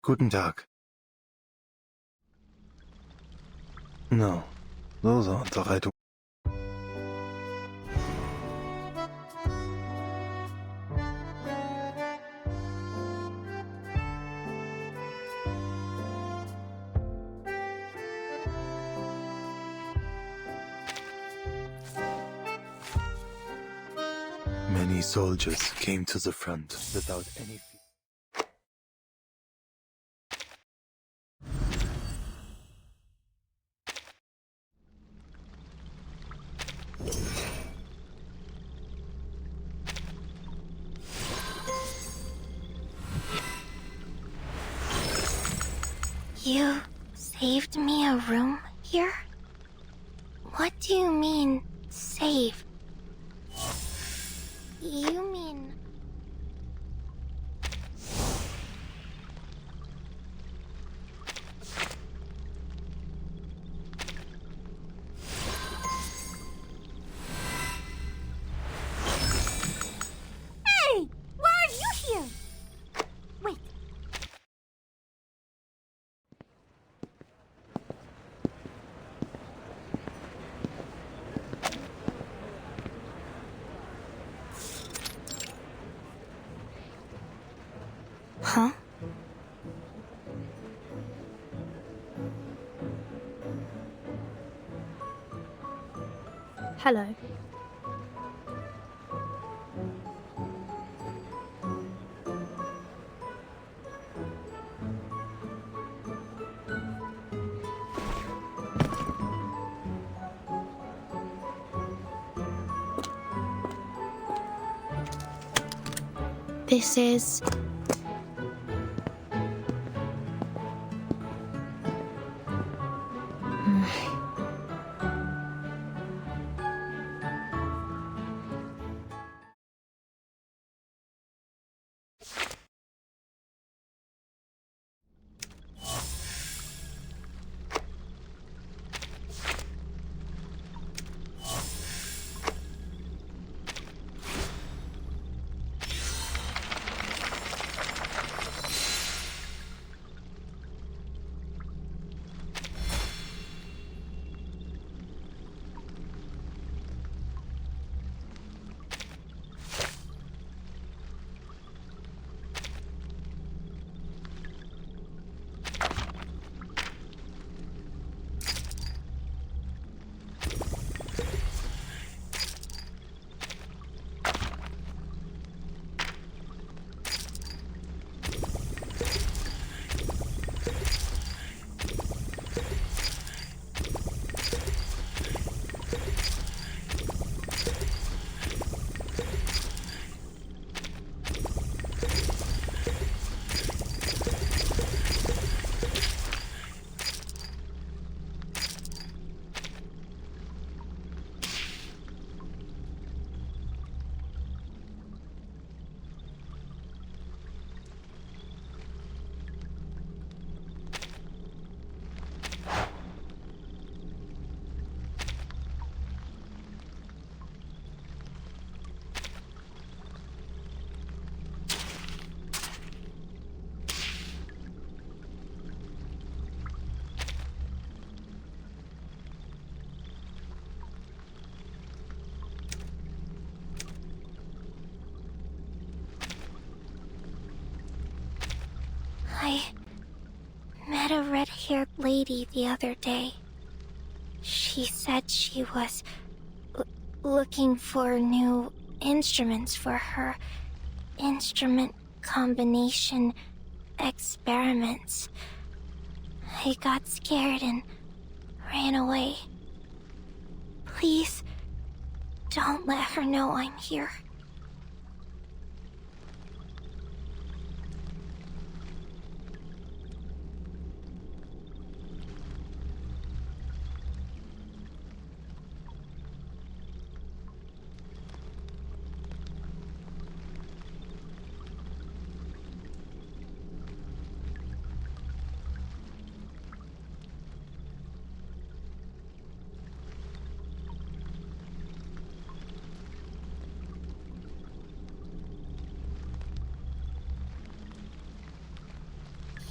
Guten Tag. No, those aren't the right. Many soldiers came to the front without any fear. You saved me a room here? What do you mean, save? You mean... Hey! Why are you here? Wait. Huh? Hello. This is... I met a red-haired lady the other day. She said she was looking for new instruments for her instrument combination experiments. I got scared and ran away. Please, don't let her know I'm here.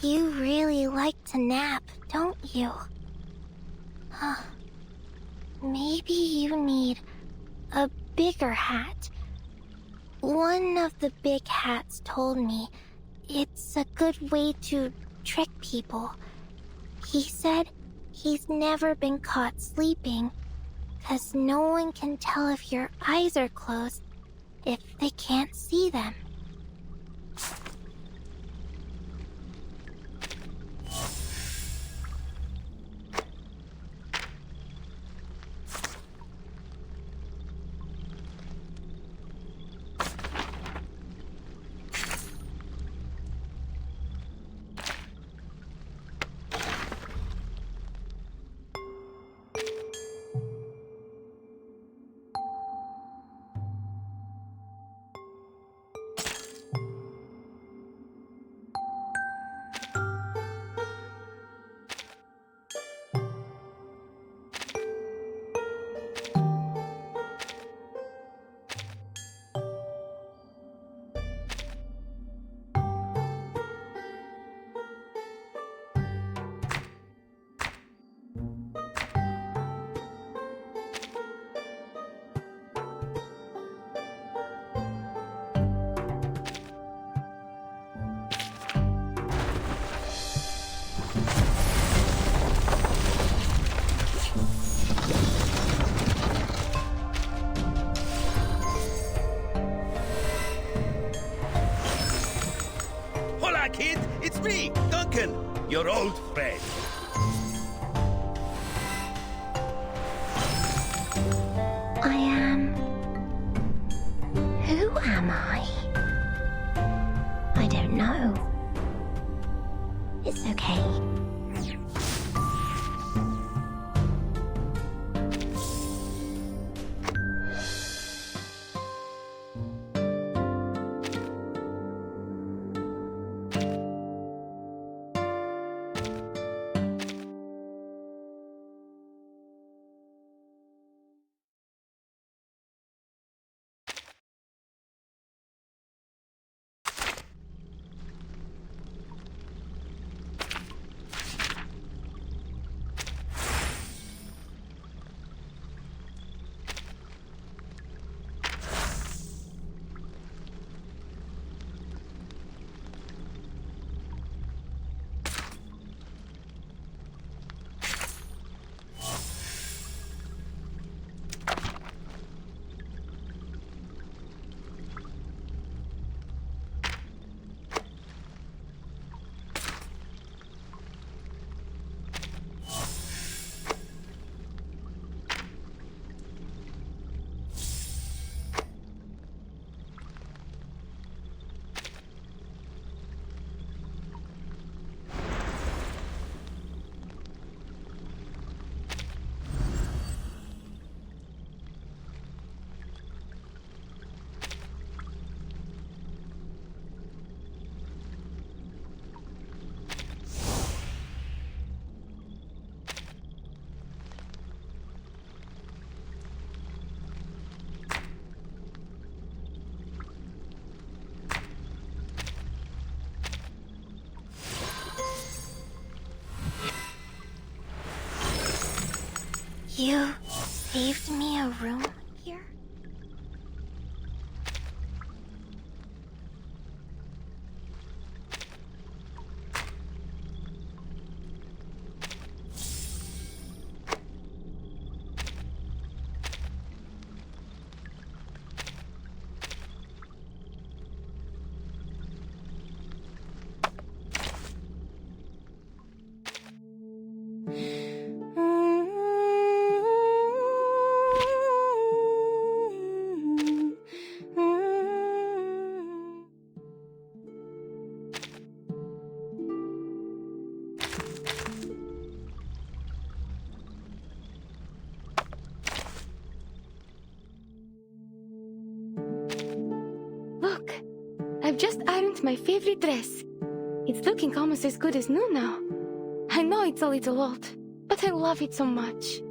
You really like to nap, don't you? Huh. Maybe you need a bigger hat. One of the big hats told me it's a good way to trick people. He said he's never been caught sleeping, 'cause no one can tell if your eyes are closed if they can't see them. Hola, kid! It's me, Duncan, your old friend. I am... Who am I? I don't know. It's okay. You saved me a room here? Look, I've just ironed my favorite dress. It's looking almost as good as new now. I know it's a little old, but I love it so much.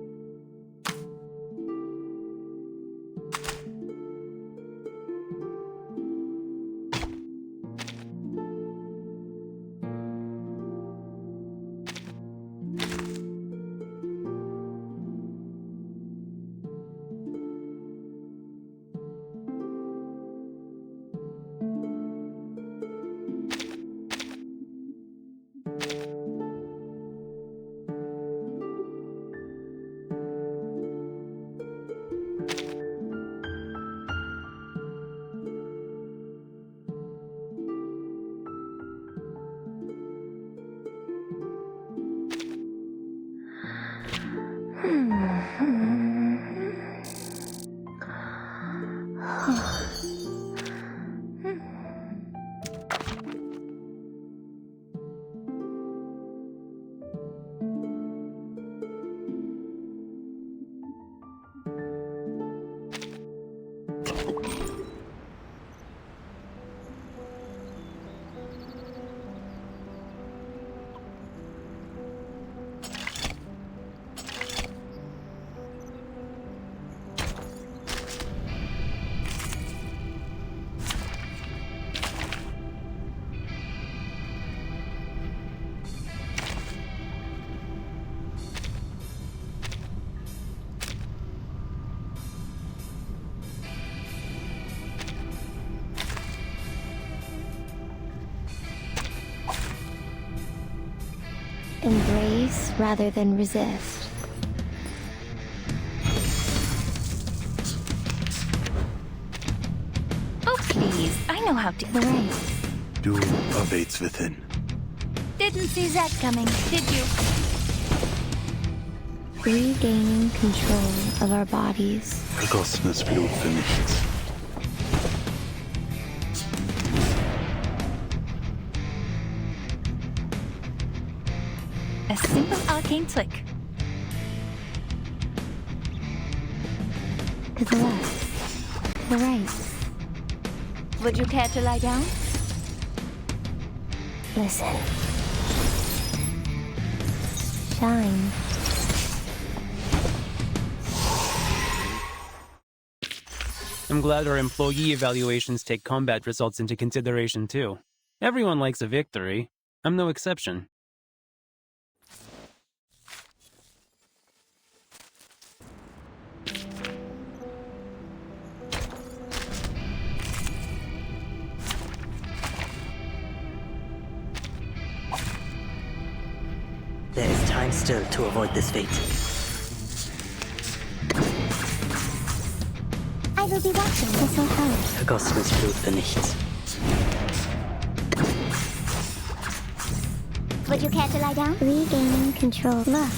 embrace rather than resist. Oh, please. I know how to. The right. Doom awaits within. Didn't see that coming, did you? Regaining control of our bodies. Vergossenes Blut für nichts. A simple arcane trick. To the left. To the right. Would you care to lie down? Listen. Shine. I'm glad our employee evaluations take combat results into consideration too. Everyone likes a victory. I'm no exception. There is time still to avoid this fate. I will be watching. This will help. Vergossenes Blut für nichts. Would you care to lie down? Regaining control. Look.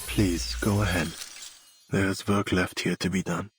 Please, go ahead. There's work left here to be done.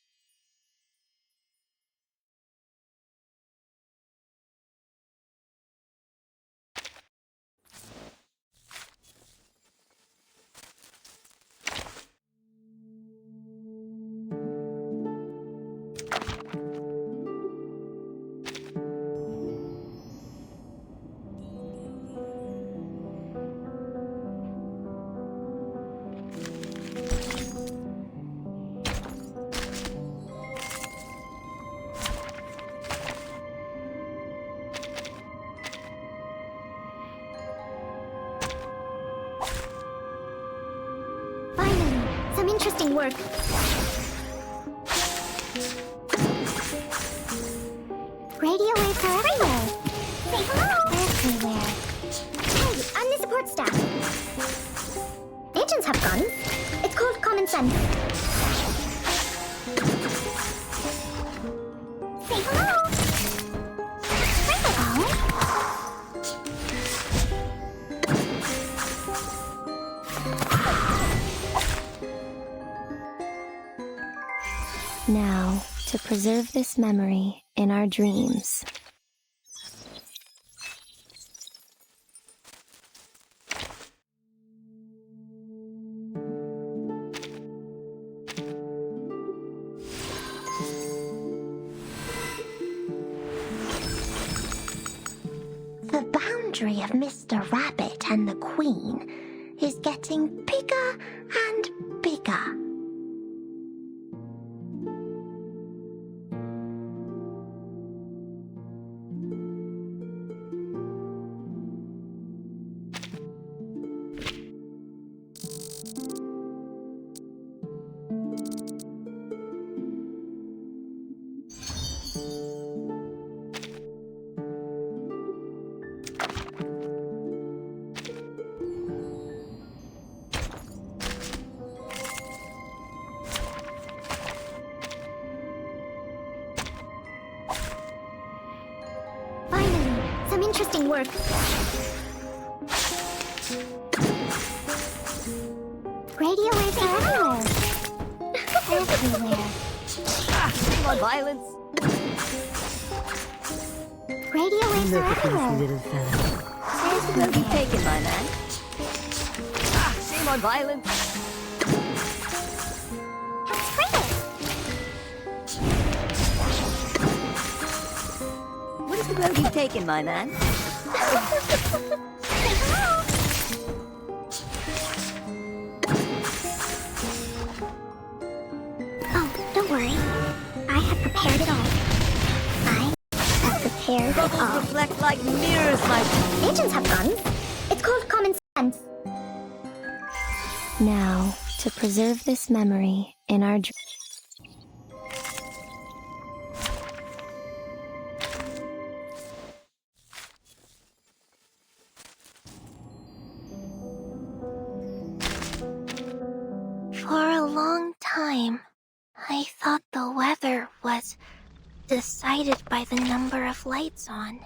Finally, some interesting work. Radio waves are everywhere. Say hello. Everywhere. Hey, I'm the support staff. Agents have guns. It's called common sense. Say hello. Where they go? Now, to preserve this memory in our dreams. The boundary of Mr. Rabbit and the Queen is getting bigger and bigger. Finally, some interesting work. Radio waves are everywhere. Everywhere. Shame on violence. Radio waves are everywhere. Little fella. Where's the road you've taken, my man? Shame on violence. Let's spring it. What is the road you've taken, my man? Oh, don't worry. I have prepared it all. I have prepared it Bubbles all. reflect like mirrors, my friend. Agents have guns. It's called common sense. Now, to preserve this memory in our dreams. other was decided by the number of lights on.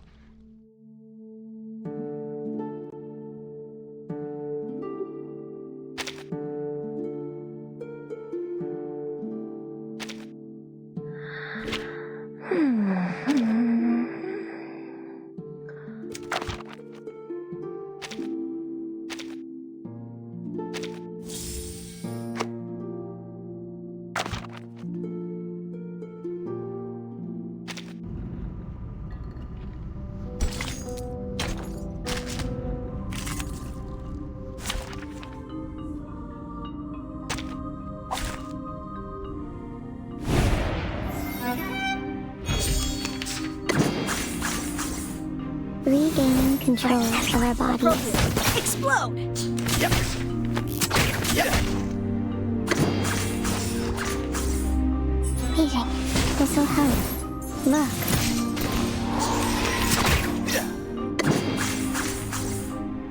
Regaining control of our bodies. Explode! Yep. Yep. Waiting. This'll help. Look.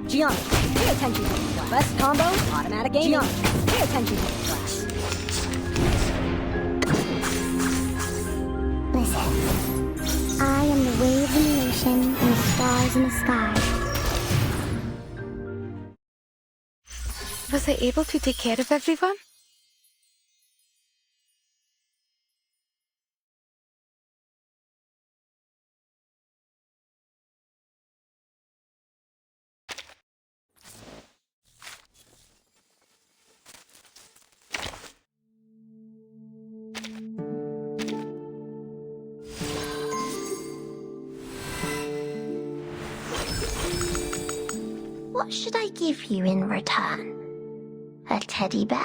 Gianna, pay attention to the class. Best combo, automatic aiming. Gianna, pay attention to the class. Listen. I am the waves in the ocean and the stars in the sky. Was I able to take care of everyone? What should I give you in return? A teddy bear?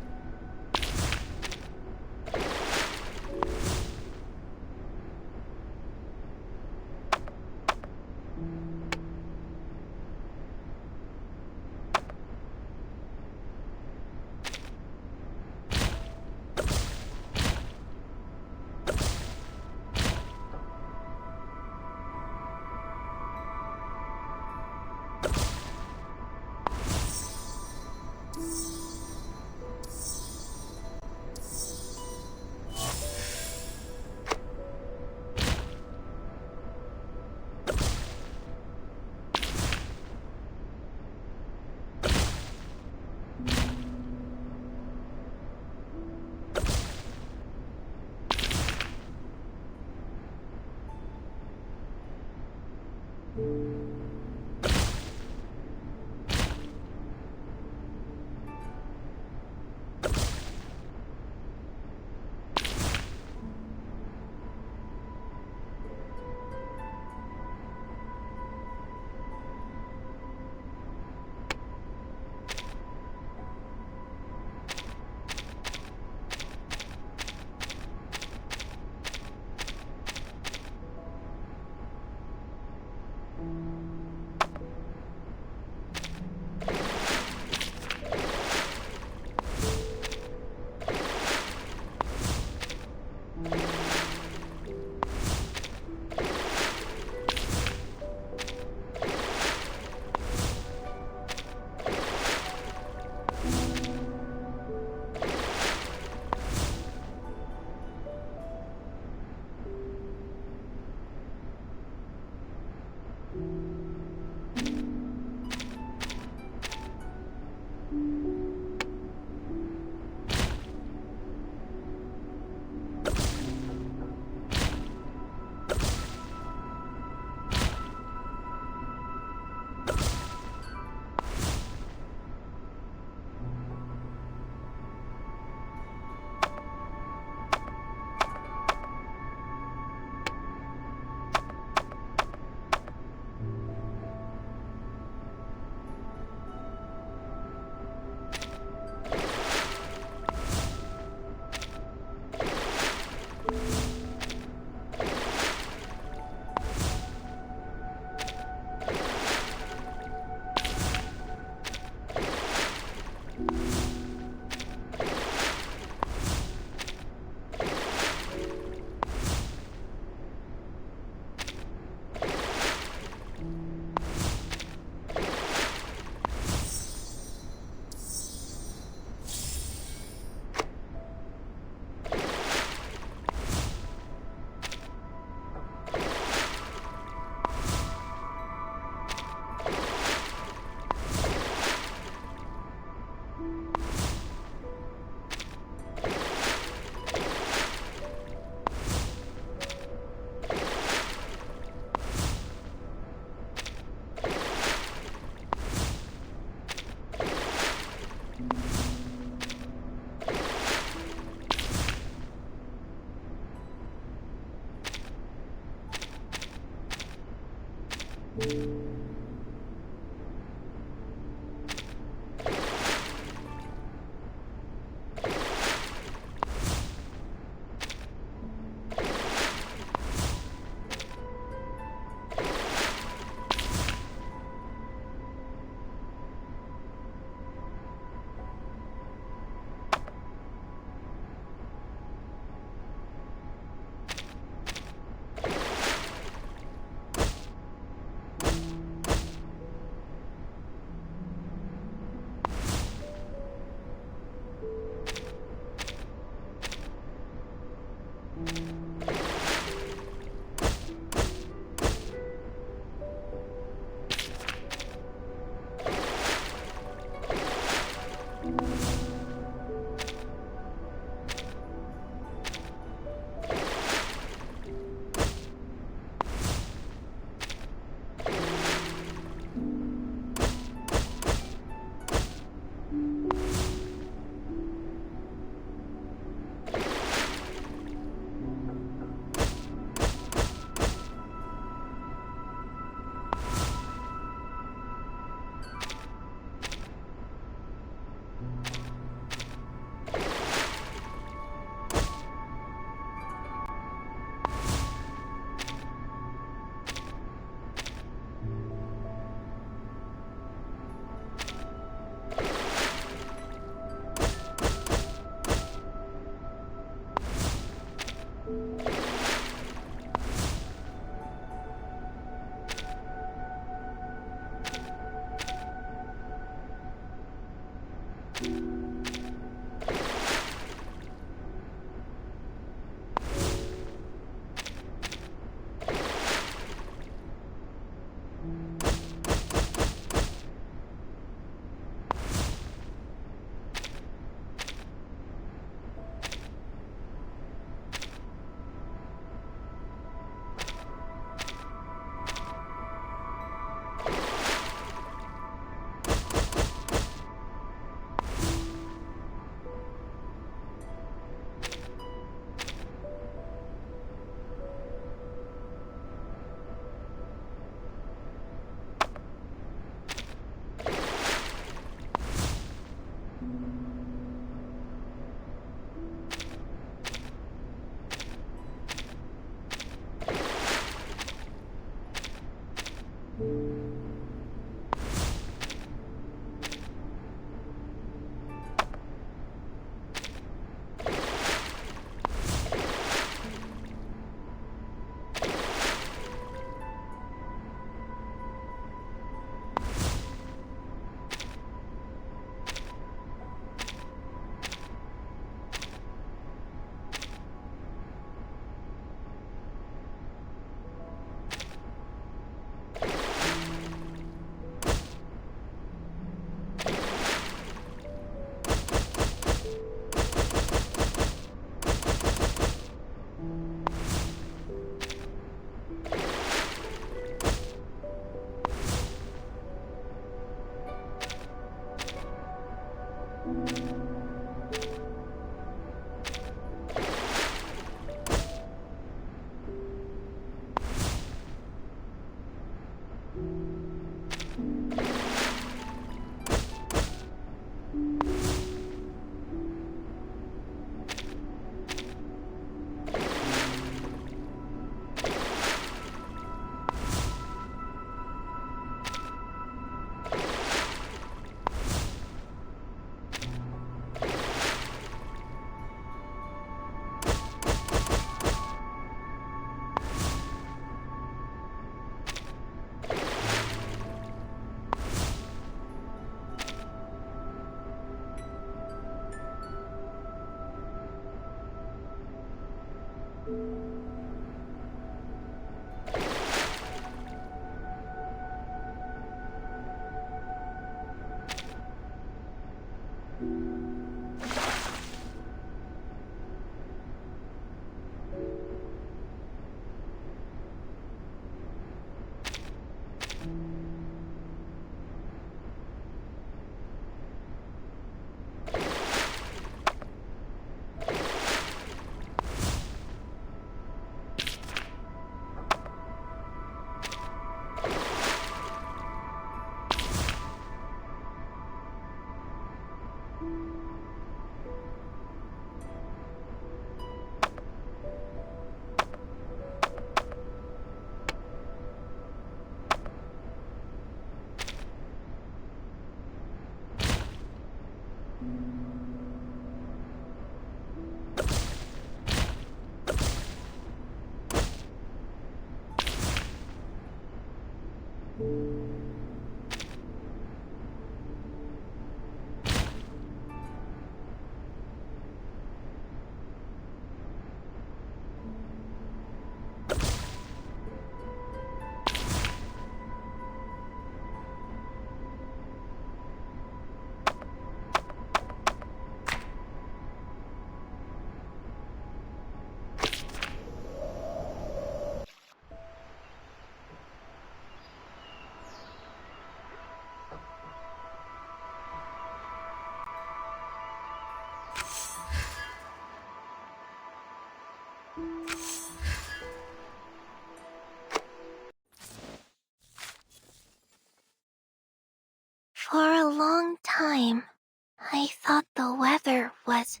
weather was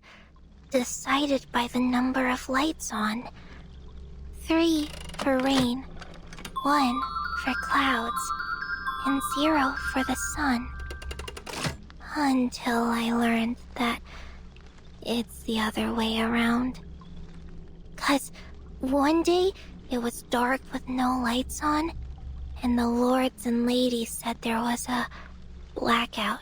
decided by the number of lights on. 3 for rain, 1 for clouds, and 0 for the sun. Until I learned that it's the other way around. 'Cause one day it was dark with no lights on, and the lords and ladies said there was a blackout.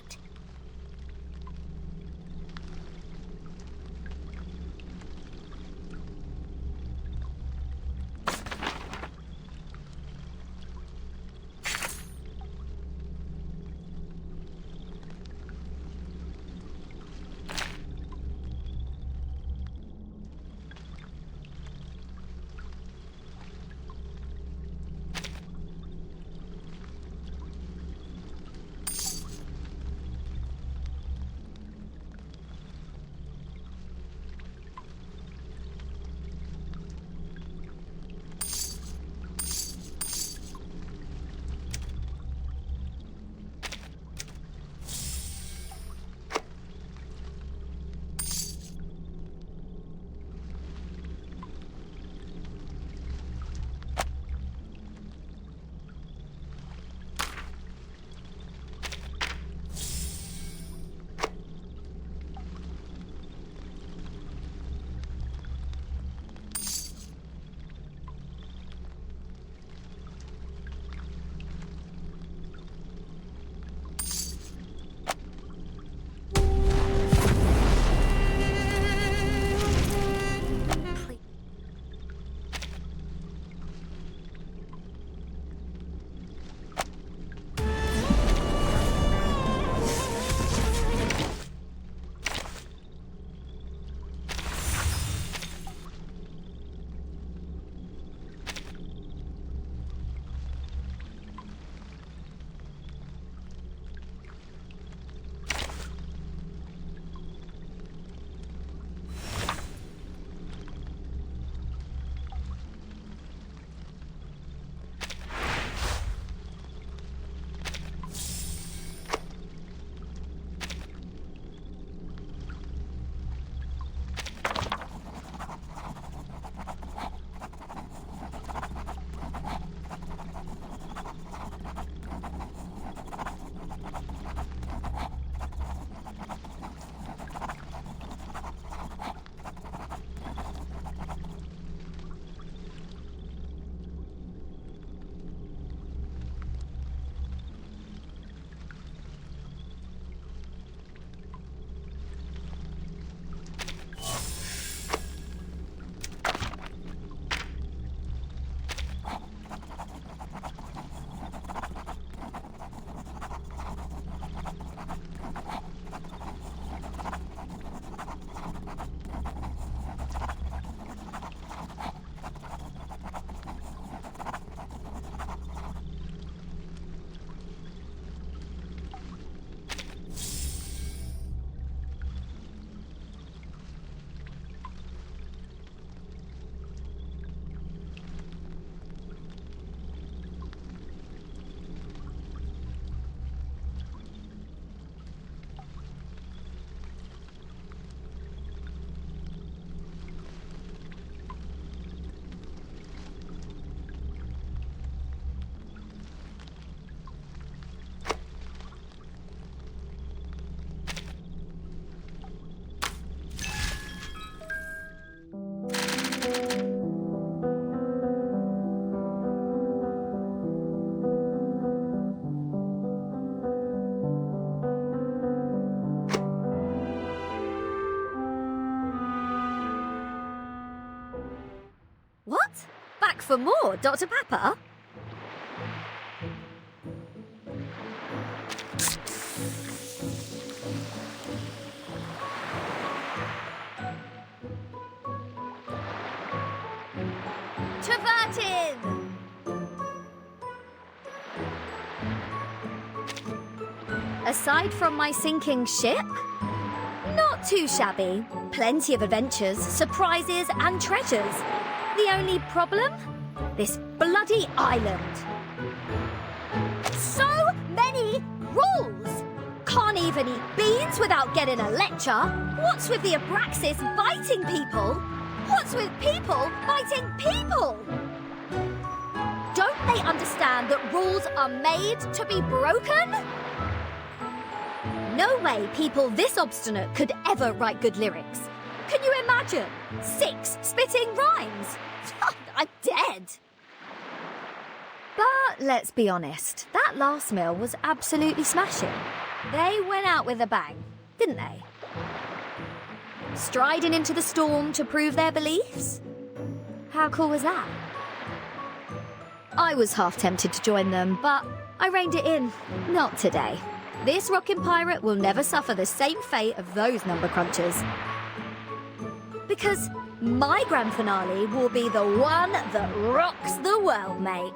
Back for more, Dr. Pepper? Travertin! Aside from my sinking ship, not too shabby. Plenty of adventures, surprises, and treasures. The only problem? This bloody island. So many rules! can't even eat beans without getting a lecture. What's with the Abraxas biting people? What's with people biting people? Don't they understand that rules are made to be broken? No way people this obstinate could ever write good lyrics. Can you imagine? 6 spitting rhymes. I'm dead. But let's be honest, that last meal was absolutely smashing. They went out with a bang, didn't they? Striding into the storm to prove their beliefs? How cool was that? I was half tempted to join them, but I reined it in. Not today. This rockin' pirate will never suffer the same fate of those number crunchers. Because my grand finale will be the one that rocks the world, mate.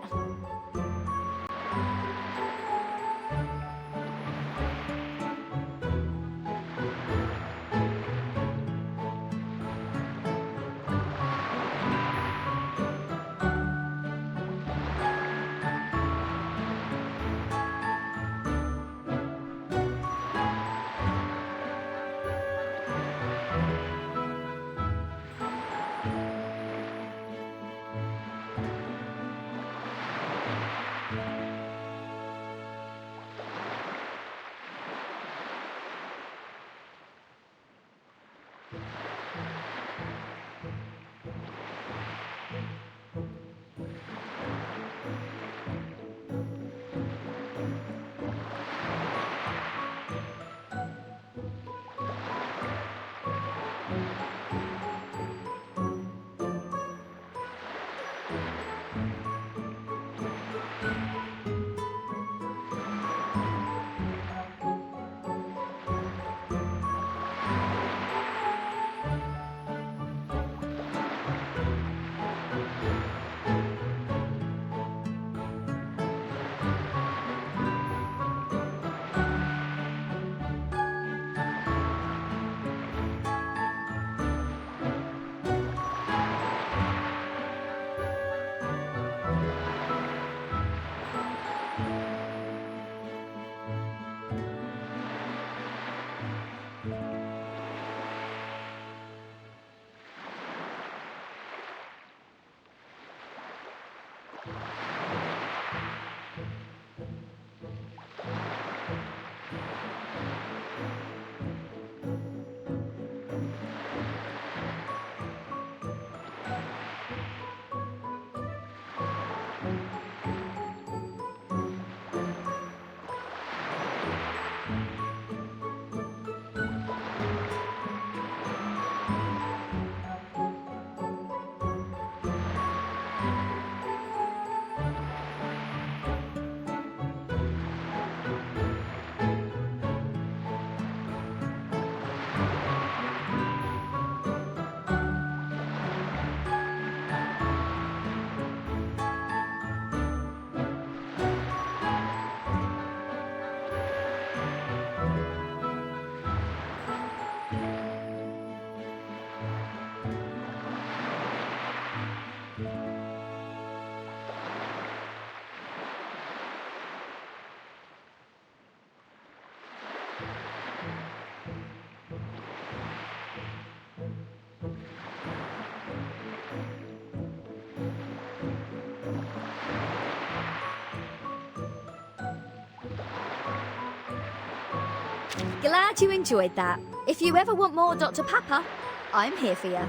Glad you enjoyed that. If you ever want more Dr. Pepper, I'm here for you.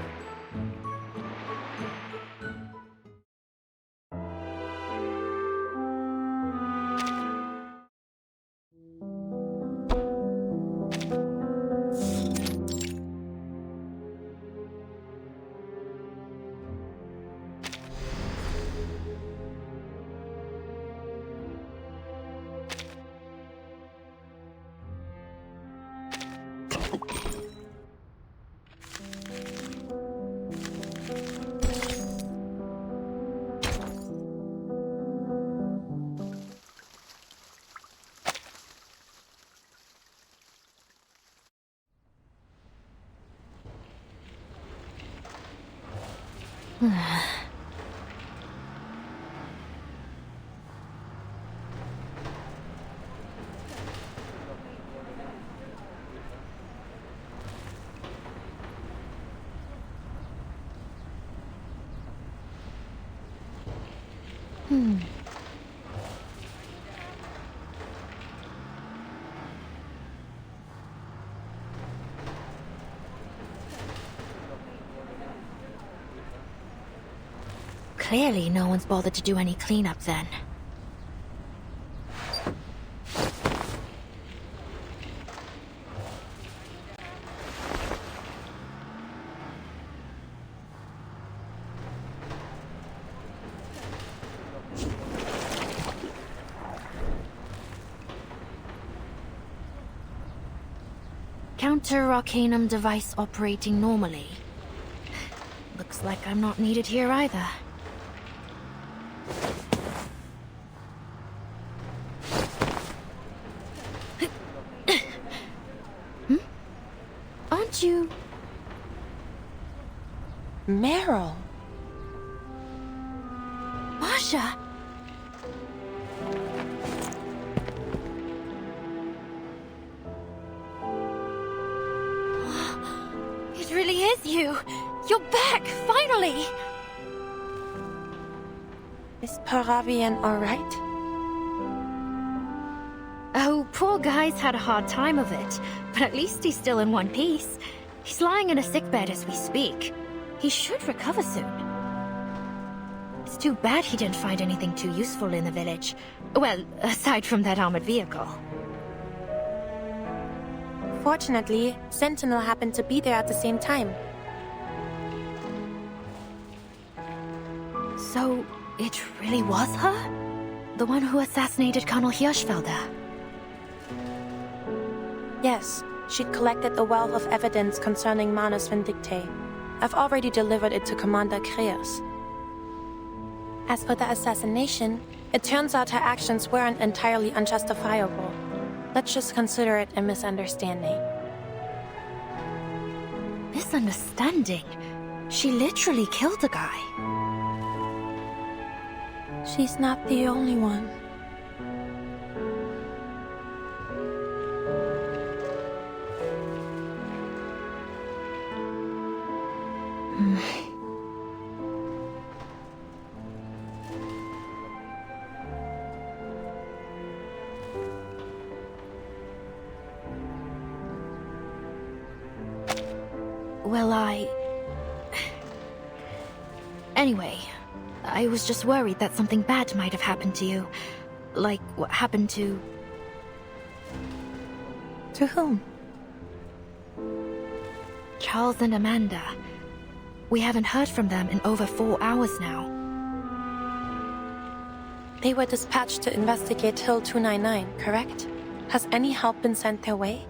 Clearly, no one's bothered to do any cleanup then. Counter-Arcanum device operating normally. Looks like I'm not needed here either. Aren't you... Meryl. Masha? It really is you! You're back, finally! Is Paravian alright? Oh, poor guy's had a hard time of it, but at least he's still in one piece. He's lying in a sickbed as we speak. He should recover soon. It's too bad he didn't find anything too useful in the village. Well, aside from that armored vehicle. Fortunately, Sentinel happened to be there at the same time. So, it really was her? The one who assassinated Colonel Hirschfelder? Yes, she'd collected a wealth of evidence concerning Manus Vindictae. I've already delivered it to Commander Kreas. As for the assassination, it turns out her actions weren't entirely unjustifiable. Let's just consider it a misunderstanding. Misunderstanding? She literally killed the guy. She's not the only one. Well, Anyway, I was just worried that something bad might have happened to you. Like what happened to... To whom? Charles and Amanda. We haven't heard from them in over 4 hours now. They were dispatched to investigate Hill 299, correct? Has any help been sent their way?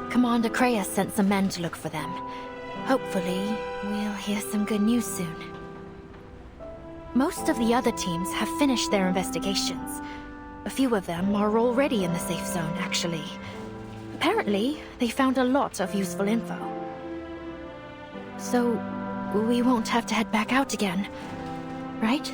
Commander Kreas sent some men to look for them. Hopefully, we'll hear some good news soon. Most of the other teams have finished their investigations. A few of them are already in the safe zone, actually. Apparently, they found a lot of useful info. So, we won't have to head back out again, right?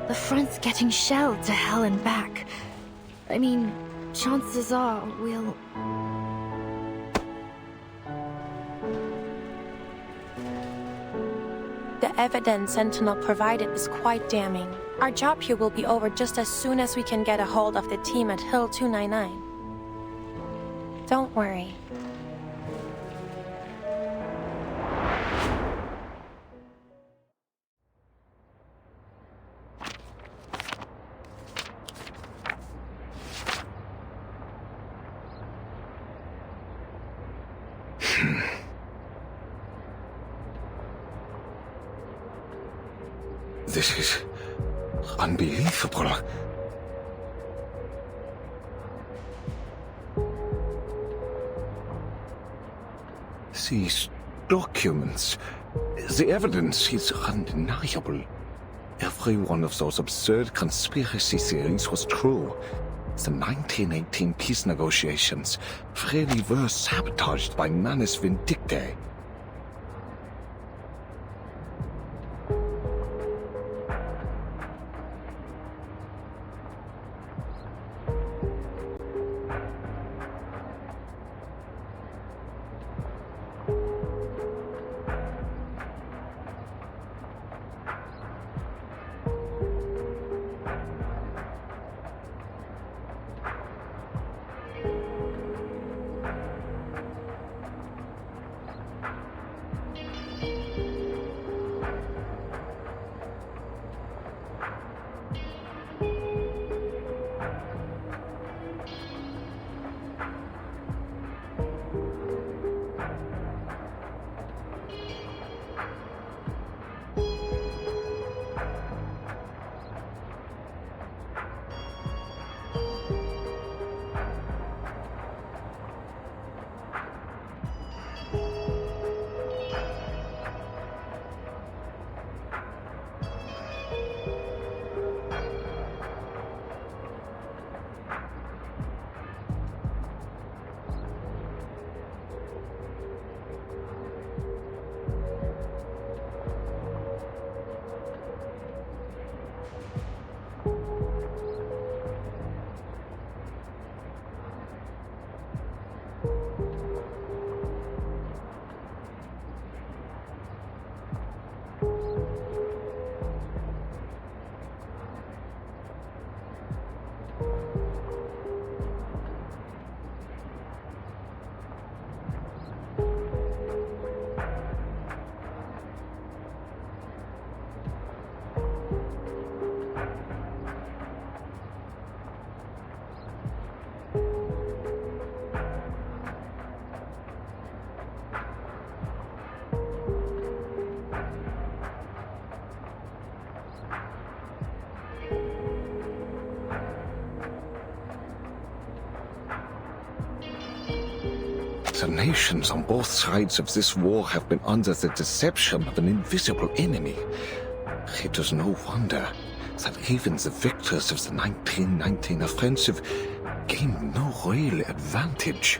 The front's getting shelled to hell and back. I mean, chances are we'll... The evidence Sentinel provided is quite damning. Our job here will be over just as soon as we can get a hold of the team at Hill 299. Don't worry. This is unbelievable. These documents, the evidence is undeniable. Every one of those absurd conspiracy theories was true. The 1918 peace negotiations really were sabotaged by Manus Vindictae. The nations on both sides of this war have been under the deception of an invisible enemy. It is no wonder that even the victors of the 1919 offensive gained no real advantage.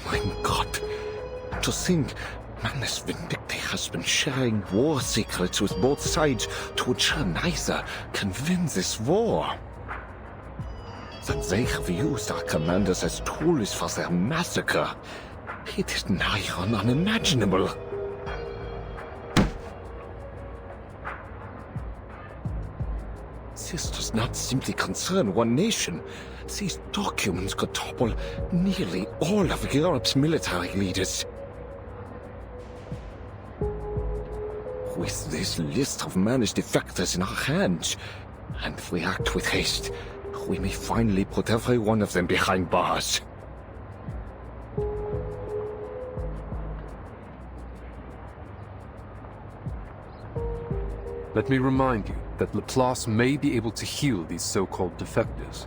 My God, to think Manus Vindicte has been sharing war secrets with both sides to ensure neither can win this war. That they have used our commanders as tools for their massacre, it is nigh on unimaginable. This does not simply concern one nation. These documents could topple nearly all of Europe's military leaders. With this list of Manus defectors in our hands, and if we act with haste, we may finally put every one of them behind bars. Let me remind you that Laplace may be able to heal these so-called defectors.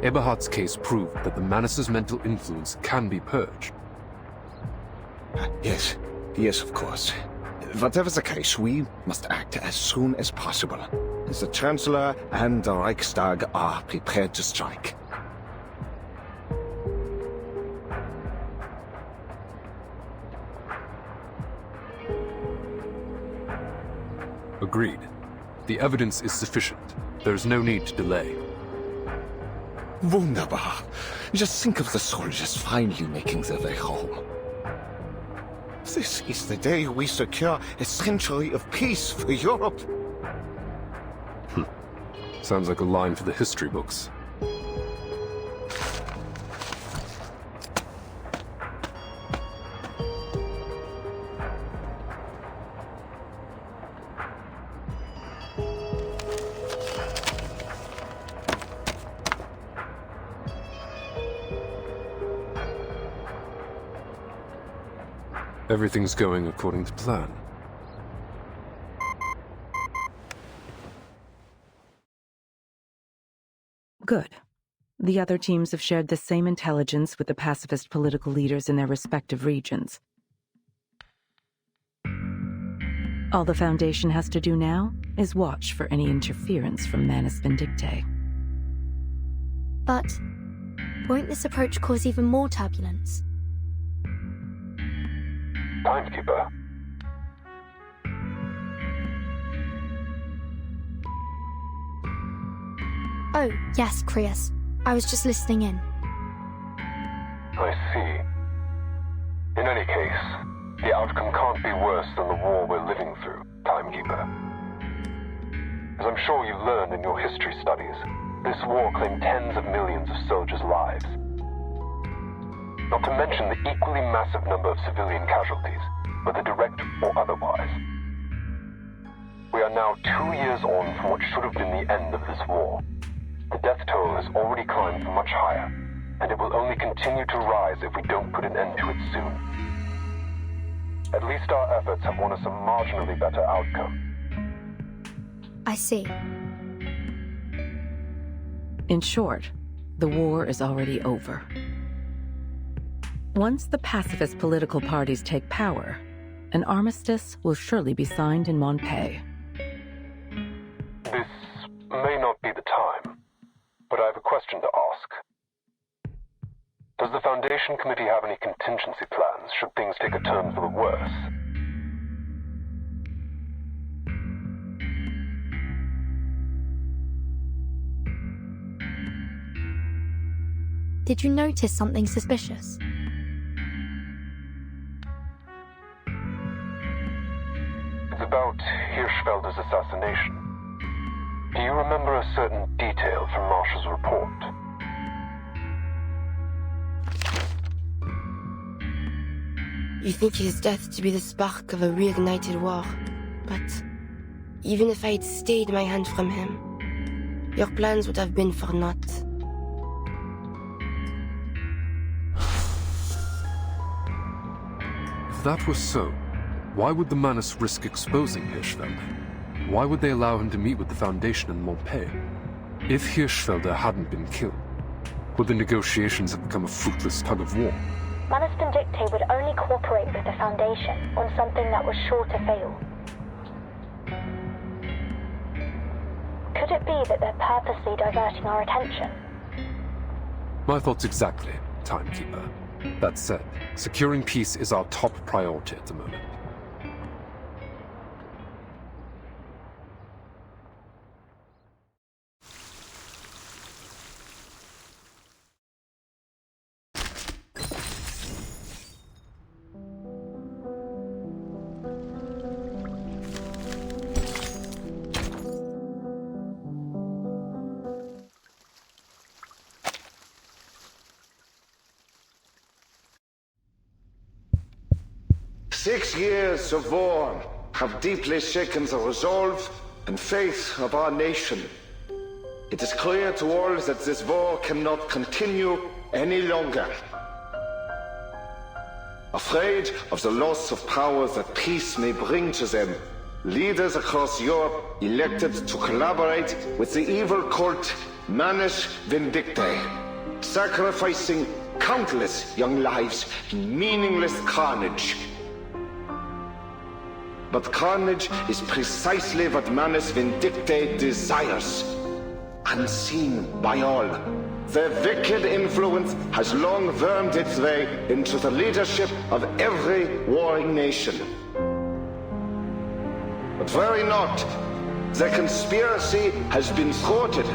Eberhard's case proved that the Manus' mental influence can be purged. Yes, of course. Whatever the case, we must act as soon as possible. The Chancellor and the Reichstag are prepared to strike. Agreed. The evidence is sufficient. There's no need to delay. Wunderbar. Just think of the soldiers finally making their way home. This is the day we secure a century of peace for Europe. Sounds like a line for the history books. Everything's going according to plan. Good. The other teams have shared the same intelligence with the pacifist political leaders in their respective regions. All the Foundation has to do now is watch for any interference from Manus Vindicte. But won't this approach cause even more turbulence? Timekeeper. Oh, yes, Krios. I was just listening in. I see. In any case, the outcome can't be worse than the war we're living through, Timekeeper. As I'm sure you've learned in your history studies, this war claimed tens of millions of soldiers' lives. Not to mention the equally massive number of civilian casualties, whether direct or otherwise. We are now 2 years on from what should have been the end of this war. The death toll has already climbed much higher, and it will only continue to rise if we don't put an end to it soon. At least our efforts have won us a marginally better outcome. I see. In short, the war is already over. Once the pacifist political parties take power, an armistice will surely be signed in Montpellier. This may not be the time, but I have a question to ask. Does the Foundation Committee have any contingency plans should things take a turn for the worse? Did you notice something suspicious? It's about Hirschfelder's assassination. Do you remember a certain detail from Marshall's report? You think his death to be the spark of a reignited war, but even if I'd stayed my hand from him, your plans would have been for naught. If that was so, why would the Manus risk exposing Hirschfelder? Why would they allow him to meet with the Foundation in Montpellier? If Hirschfelder hadn't been killed, would the negotiations have become a fruitless tug of war? Manus Vindictae would only cooperate with the Foundation on something that was sure to fail. Could it be that they're purposely diverting our attention? My thoughts exactly, Timekeeper. That said, securing peace is our top priority at the moment. "6 years of war have deeply shaken the resolve and faith of our nation. It is clear to all that this war cannot continue any longer. Afraid of the loss of power that peace may bring to them, leaders across Europe elected to collaborate with the evil cult Manus Vindictae, sacrificing countless young lives in meaningless carnage. But carnage is precisely what Manus Vindictae desires. Unseen by all, their wicked influence has long wormed its way into the leadership of every warring nation. But worry not, their conspiracy has been thwarted.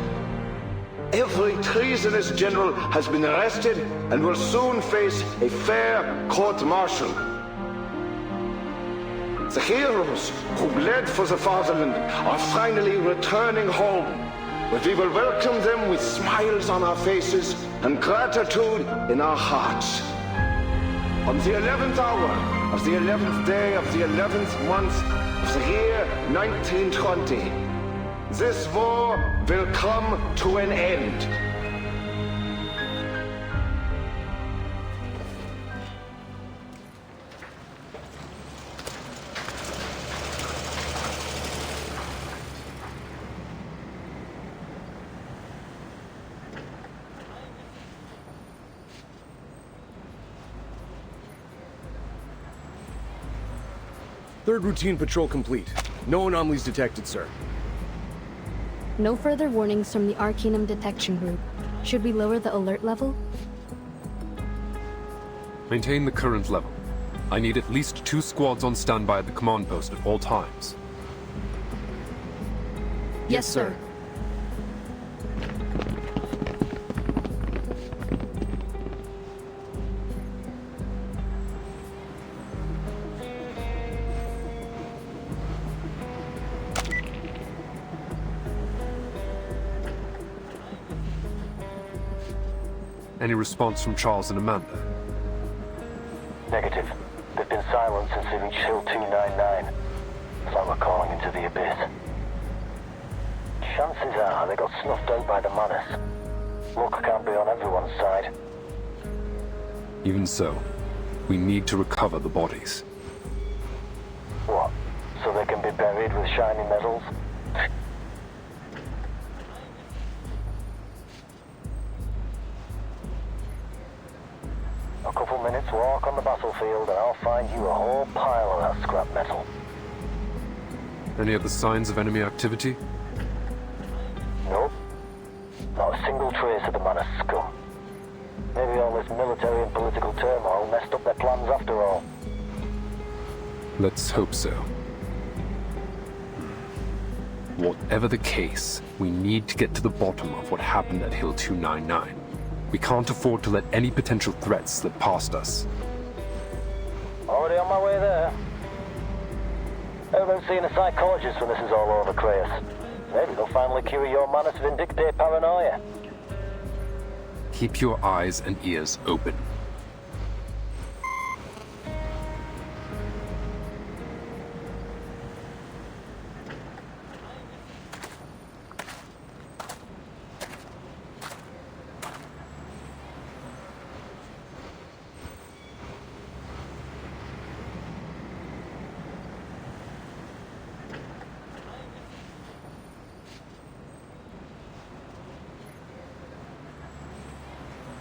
Every treasonous general has been arrested and will soon face a fair court-martial. The heroes who bled for the fatherland are finally returning home, but we will welcome them with smiles on our faces and gratitude in our hearts. On the 11th hour of the 11th day of the 11th month of the year 1920, this war will come to an end. Third routine patrol complete. No anomalies detected, sir. No further warnings from the Arcanum Detection Group. Should we lower the alert level? Maintain the current level. I need at least 2 squads on standby at the command post at all times. Yes, sir. Any response from Charles and Amanda? Negative. They've been silent since they reached Hill 299. It's like we're calling into the abyss. Chances are they got snuffed out by the Manus. Luck can't be on everyone's side. Even so, we need to recover the bodies. What? So they can be buried with shiny medals? A couple minutes walk on the battlefield and I'll find you a whole pile of that scrap metal. Any other signs of enemy activity? Nope. Not a single trace of the Manus scum. Maybe all this military and political turmoil messed up their plans after all. Let's hope so. Whatever the case, we need to get to the bottom of what happened at Hill 299. We can't afford to let any potential threats slip past us. Already on my way there. How about seeing a psychologist when this is all over, Kratos? Maybe they'll finally cure your Manus Vindictae paranoia. Keep your eyes and ears open.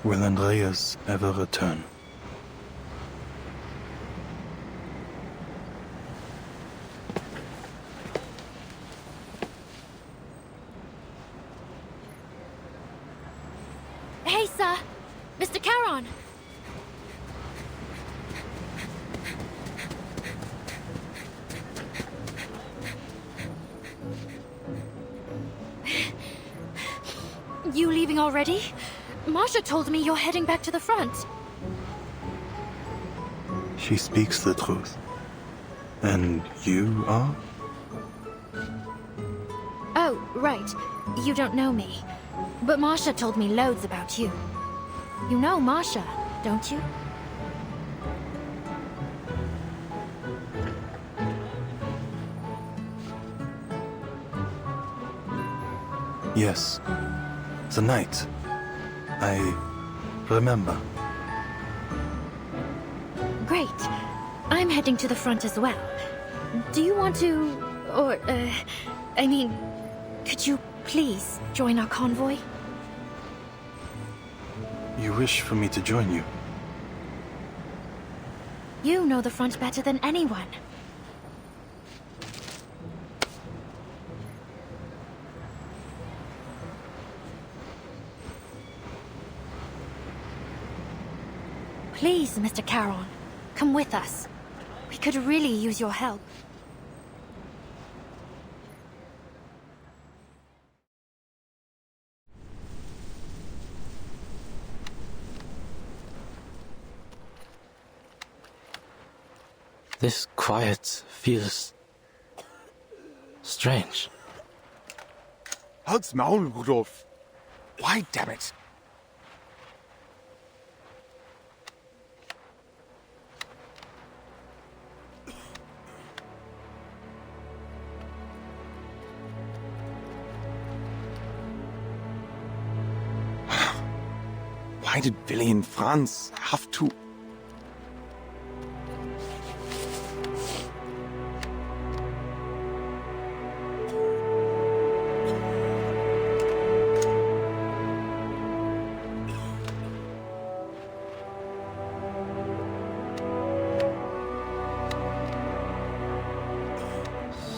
Will Andreas ever return? Marissa! Mr. Charon! You leaving already? Masha told me you're heading back to the front. She speaks the truth. And you are? Oh, right. You don't know me. But Masha told me loads about you. You know Masha, don't you? Yes. The night. I remember. Great. I'm heading to the front as well. Do you want to... or, I mean, could you please join our convoy? You wish for me to join you? You know the front better than anyone. Please, Mr. Charon, come with us. We could really use your help. This quiet feels strange. Halt's Maul, Rudolf. Why, damn it? Why did Willi and Franz have to...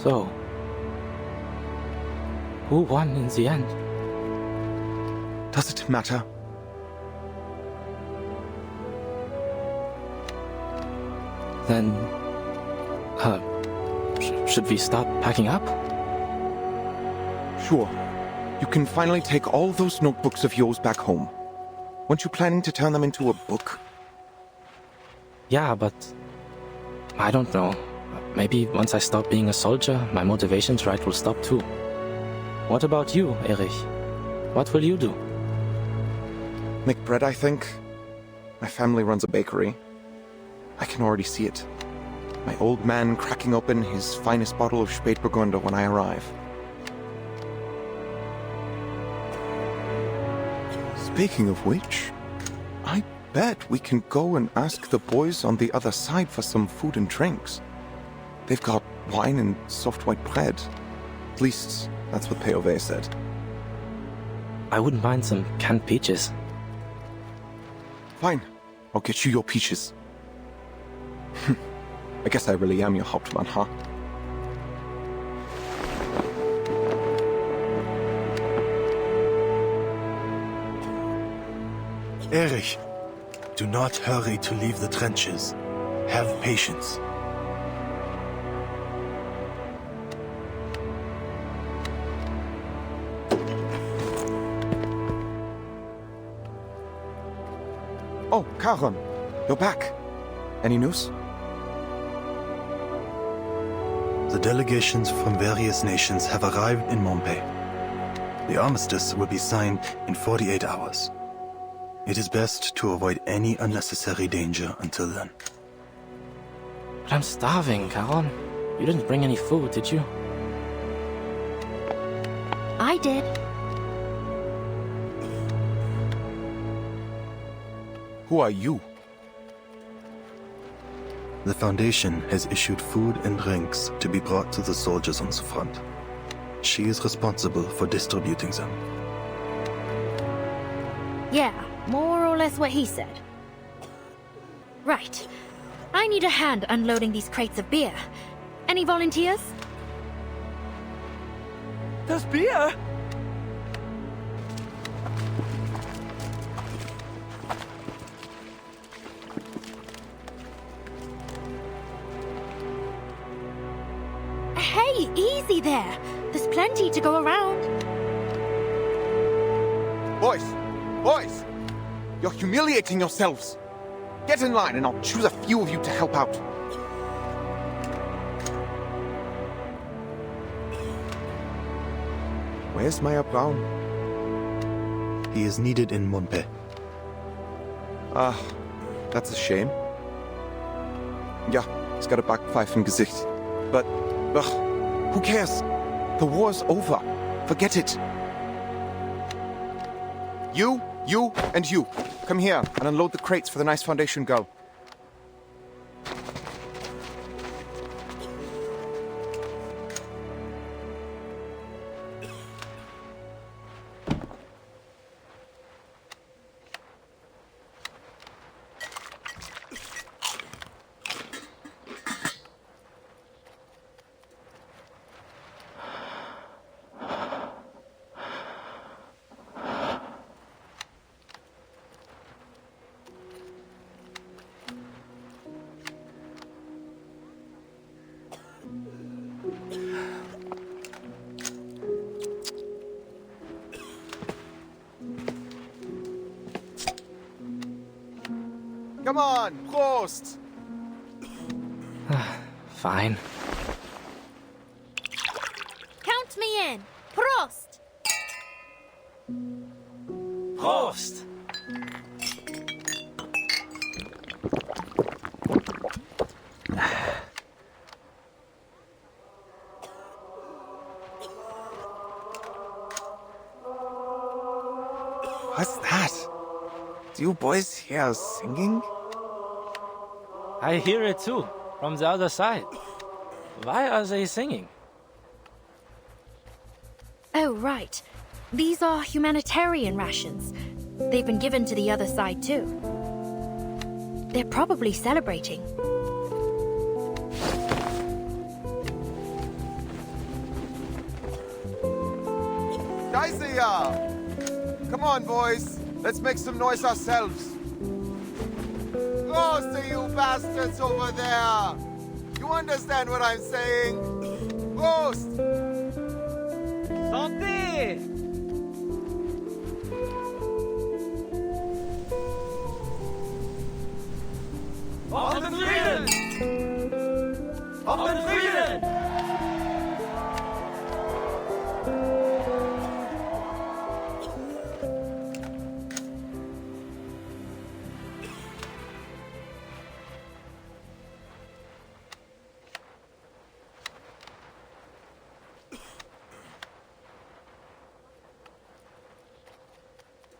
So, who won in the end? Does it matter? Then, should we start packing up? Sure. You can finally take all those notebooks of yours back home. Weren't you planning to turn them into a book? Yeah, but I don't know. Maybe once I stop being a soldier, my motivation to write will stop too. What about you, Erich? What will you do? Make bread, I think. My family runs a bakery. I can already see it. My old man cracking open his finest bottle of Spätburgunder when I arrive. Speaking of which, I bet we can go and ask the boys on the other side for some food and drinks. They've got wine and soft white bread. At least, that's what P.O.V. said. I wouldn't mind some canned peaches. Fine. I'll get you your peaches. I guess I really am your Hauptmann, huh? Erich, do not hurry to leave the trenches. Have patience. Oh, Charon, you're back. Any news? The delegations from various nations have arrived in Montpellier. The armistice will be signed in 48 hours. It is best to avoid any unnecessary danger until then. But I'm starving, Charon. You didn't bring any food, did you? I did. Who are you? The Foundation has issued food and drinks to be brought to the soldiers on the front. She is responsible for distributing them. Yeah, more or less what he said. Right. I need a hand unloading these crates of beer. Any volunteers? Das Bier? Easy there. There's plenty to go around. Boys! Boys! You're humiliating yourselves. Get in line and I'll choose a few of you to help out. Where's Mayor Brown? He is needed in Monpe. Ah, that's a shame. Ja, he's got a backpfeife im Gesicht. But, ugh, who cares? The war's over. Forget it. You, and you. Come here and unload the crates for the Nice Foundation girl. Come on, Prost! Fine. Count me in. Prost! Prost! What's that? Do you boys hear singing? I hear it too, from the other side. Why are they singing? Oh, right. These are humanitarian rations. They've been given to the other side too. They're probably celebrating. Isaiah! Come on, boys. Let's make some noise ourselves. Close to you bastards over there! You understand what I'm saying? Prost! Santé! Auf den Frieden! Auf den Frieden!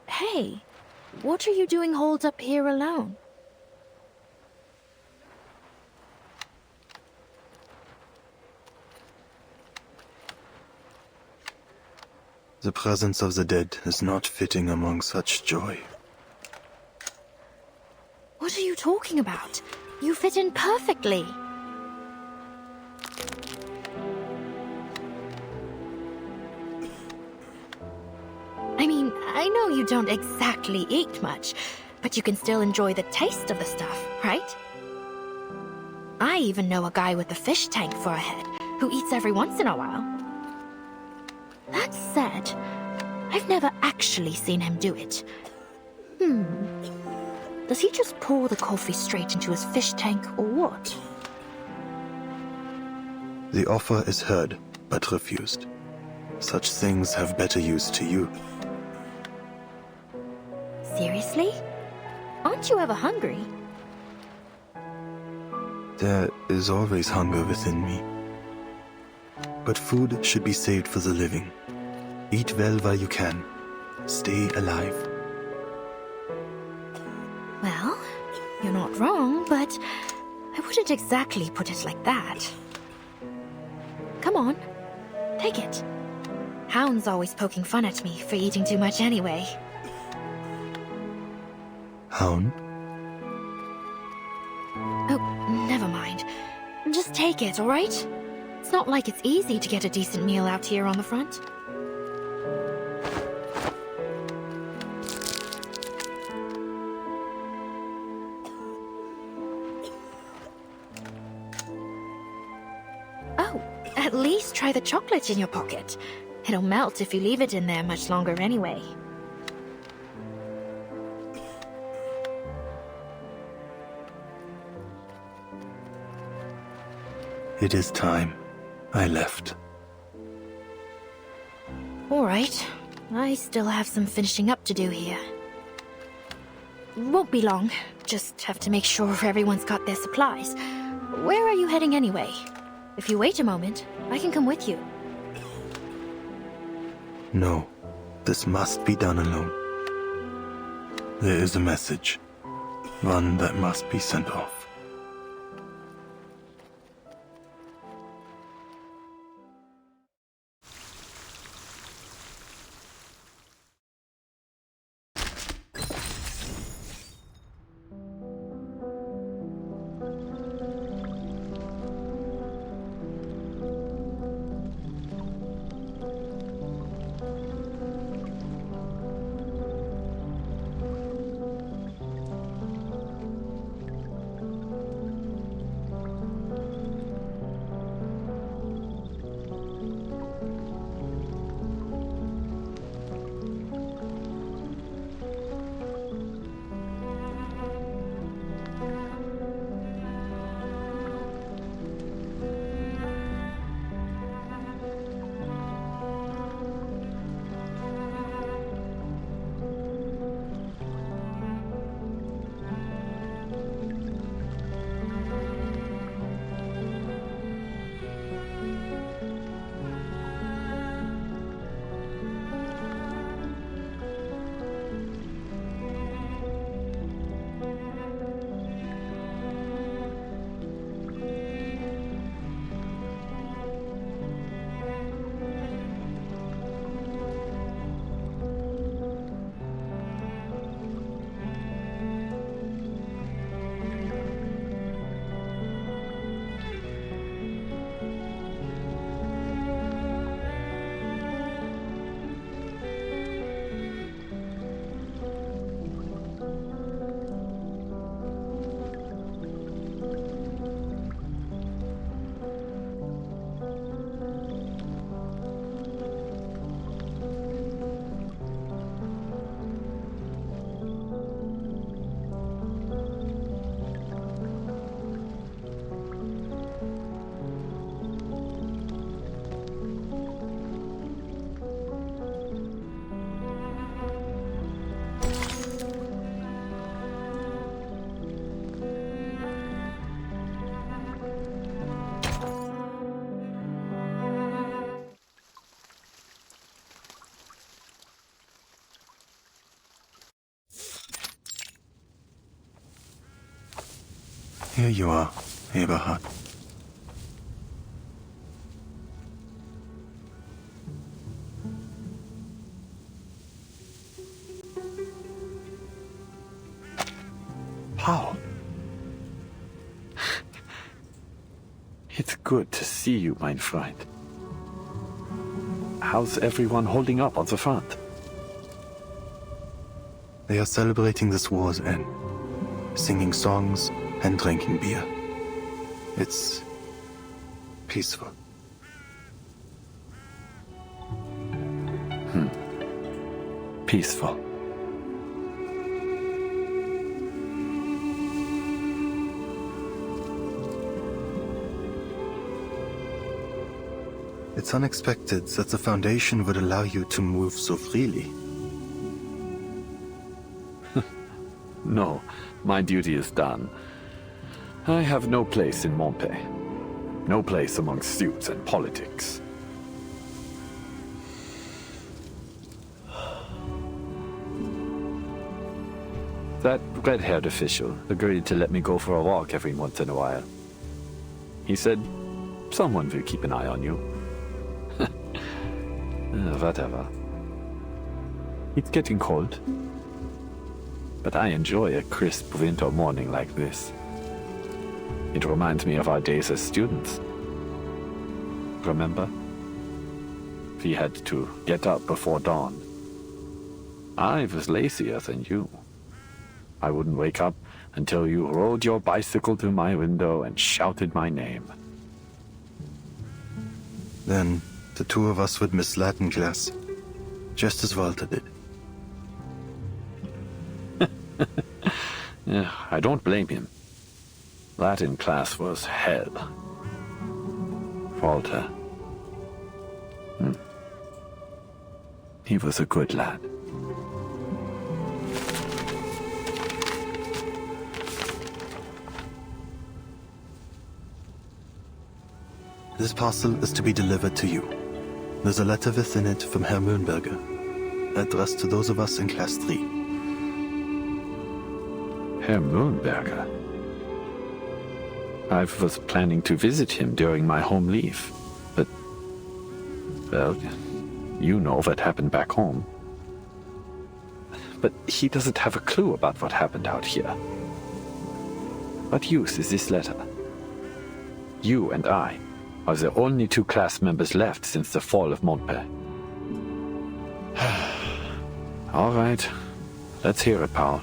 Hey, what are you doing holed up here alone? The presence of the dead is not fitting among such joy. What are you talking about? You fit in perfectly. I mean, I know you don't exactly eat much, but you can still enjoy the taste of the stuff, right? I even know a guy with a fish tank for a head who eats every once in a while. That said, I've never actually seen him do it. Does he just pour the coffee straight into his fish tank or what? The offer is heard, but refused. Such things have better use to you. Seriously? Aren't you ever hungry? There is always hunger within me. But food should be saved for the living. Eat well while you can. Stay alive. Well, you're not wrong, but I wouldn't exactly put it like that. Come on, take it. Hound's always poking fun at me for eating too much anyway. Hound? Oh, never mind. Just take it, all right? It's not like it's easy to get a decent meal out here on the front. Oh, at at least try the chocolate in your pocket. It'll melt if you leave it in there much longer anyway. It is time I left. Alright. I still have some finishing up to do here. Won't be long. Just have to make sure everyone's got their supplies. Where are you heading anyway? If you wait a moment, I can come with you. No, this must be done alone. There is a message. One that must be sent off. Here you are, Eberhard. Paul. It's good to see you, mein Freund. How's everyone holding up on the front? They are celebrating this war's end, singing songs and drinking beer. It's peaceful. Peaceful. It's unexpected that the Foundation would allow you to move so freely. No, my duty is done. I have no place in Montpei. No place among suits and politics. That red-haired official agreed to let me go for a walk every once in a while. He said, someone will keep an eye on you. Whatever. It's getting cold. But I enjoy a crisp winter morning like this. It reminds me of our days as students. Remember? We had to get up before dawn. I was lazier than you. I wouldn't wake up until you rode your bicycle to my window and shouted my name. then the two of us would miss Latin class, just as Walter did. Yeah, I don't blame him. Latin class was hell. Walter. He was a good lad. This parcel is to be delivered to you. There's a letter within it from Herr Moonberger, addressed to those of us in Class 3. Herr Moonberger? I was planning to visit him during my home leave, but... well, you know what happened back home. But he doesn't have a clue about what happened out here. What use is this letter? You and I are the only two class members left since the fall of Montpellier. All right, let's hear it, Paul.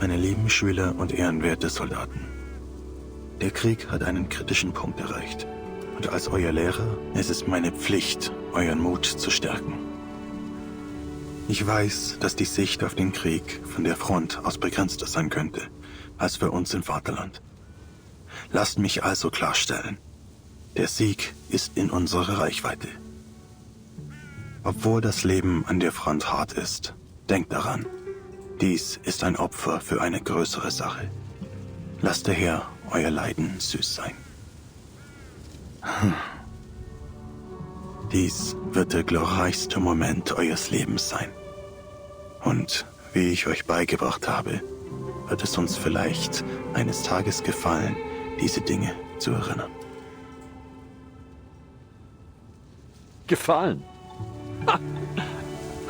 Meine lieben Schüler und ehrenwerte Soldaten. Der Krieg hat einen kritischen Punkt erreicht. Und als euer Lehrer ist es meine Pflicht, euren Mut zu stärken. Ich weiß, dass die Sicht auf den Krieg von der Front aus begrenzter sein könnte, als für uns im Vaterland. Lasst mich also klarstellen, der Sieg ist in unserer Reichweite. Obwohl das Leben an der Front hart ist, denkt daran, dies ist ein Opfer für eine größere Sache. Lasst daher euer Leiden süß sein. Dies wird der glorreichste Moment eures Lebens sein. Und wie ich euch beigebracht habe, wird es uns vielleicht eines Tages gefallen, diese Dinge zu erinnern. Gefallen? Ha!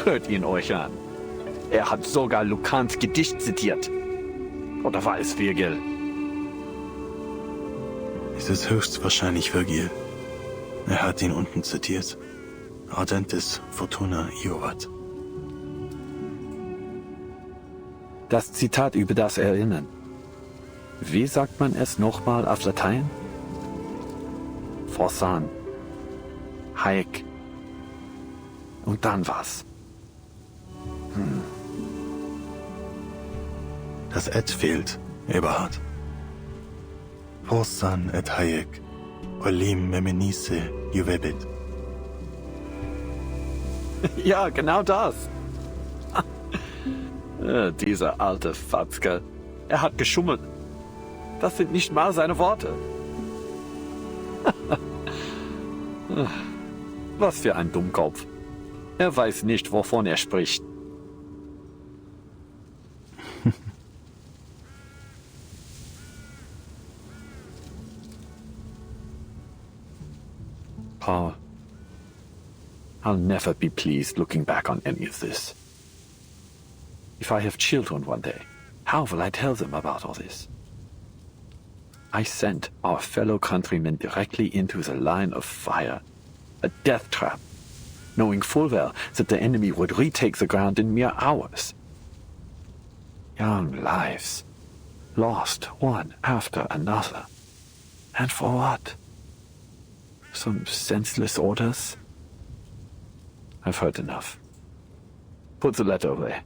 Hört ihn euch an. Er hat sogar Lucans Gedicht zitiert. Oder war es Virgil? Es ist höchstwahrscheinlich Virgil. Er hat ihn unten zitiert. Ardentis Fortuna Iovat. Das Zitat über das Erinnern. Wie sagt man es nochmal auf Latein? Forsan. Hayek. Und dann was? Das Et fehlt, Eberhard. Forsan et Hayek, olim memenice juvebit. Ja, genau das. Dieser alte Fatzke. Er hat geschummelt. Das sind nicht mal seine Worte. Was für ein Dummkopf. Er weiß nicht, wovon er spricht. Paul, I'll never be pleased looking back on any of this. If I have children one day, how will I tell them about all this? I sent our fellow countrymen directly into the line of fire, a death trap, knowing full well that the enemy would retake the ground in mere hours. Young lives, lost one after another. And for what? Some senseless orders? I've heard enough. Put the letter away.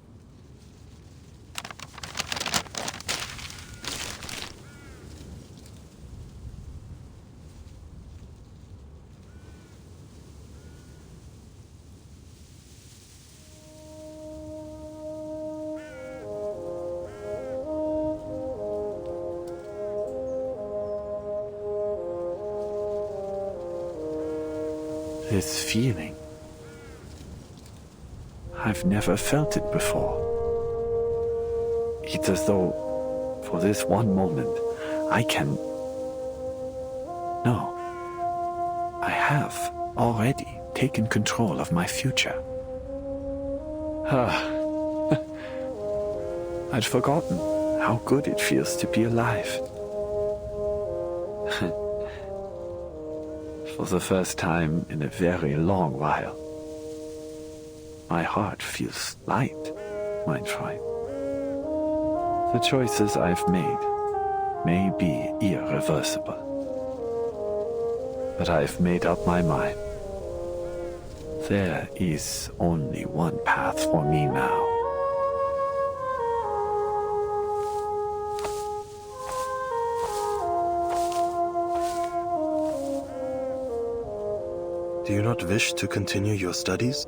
This feeling. I've never felt it before. It's as though, for this one moment, I can... No. I have already taken control of my future. I'd forgotten how good it feels to be alive. For the first time in a very long while. My heart feels light, mein Freund. The choices I've made may be irreversible. But I've made up my mind. There is only one path for me now. Do you not wish to continue your studies?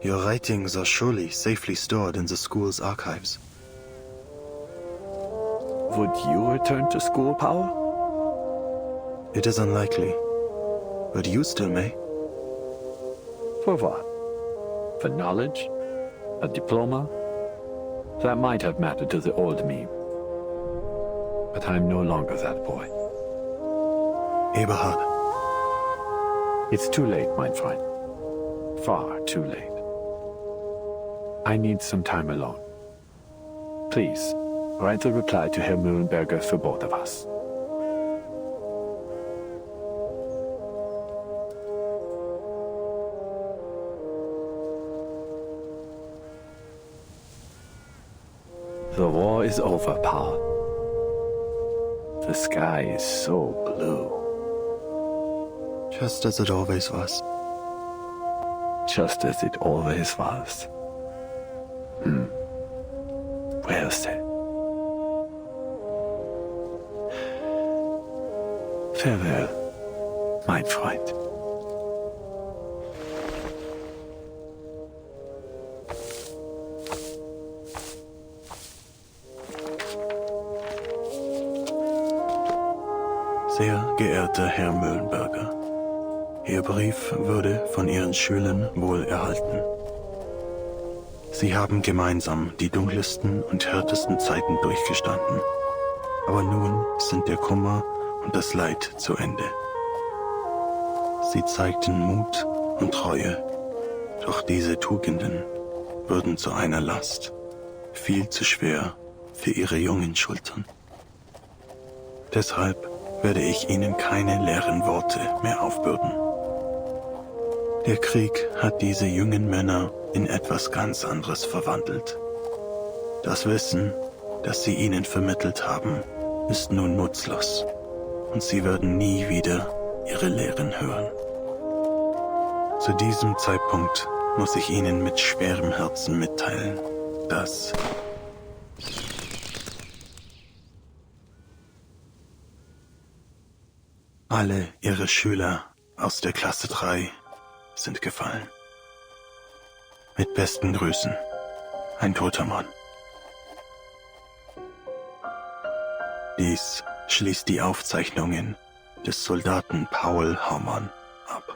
Your writings are surely safely stored in the school's archives. Would you return to school, Paul? It is unlikely, but you still may. For what? For knowledge? A diploma? That might have mattered to the old me. But I'm no longer that boy. Eberhard. It's too late, mein Freund. Far too late. I need some time alone. Please, write a reply to Herr Mühlenberger for both of us. The war is over, Paul. The sky is so blue. Just as it always was. Just as it always was. Well said. Farewell, mein Freund. Sehr geehrter Herr Mühlenberger, Ihr Brief wurde von Ihren Schülern wohl erhalten. Sie haben gemeinsam die dunkelsten und härtesten Zeiten durchgestanden. Aber nun sind der Kummer und das Leid zu Ende. Sie zeigten Mut und Treue, doch diese Tugenden wurden zu einer Last, viel zu schwer für Ihre jungen Schultern. Deshalb werde ich Ihnen keine leeren Worte mehr aufbürden. Der Krieg hat diese jungen Männer in etwas ganz anderes verwandelt. Das Wissen, das Sie ihnen vermittelt haben, ist nun nutzlos und sie werden nie wieder ihre Lehren hören. Zu diesem Zeitpunkt muss ich Ihnen mit schwerem Herzen mitteilen, dass alle Ihre Schüler aus der Klasse 3 sind gefallen. Mit besten Grüßen, ein toter Mann. Dies schließt die Aufzeichnungen des Soldaten Paul Haumann ab.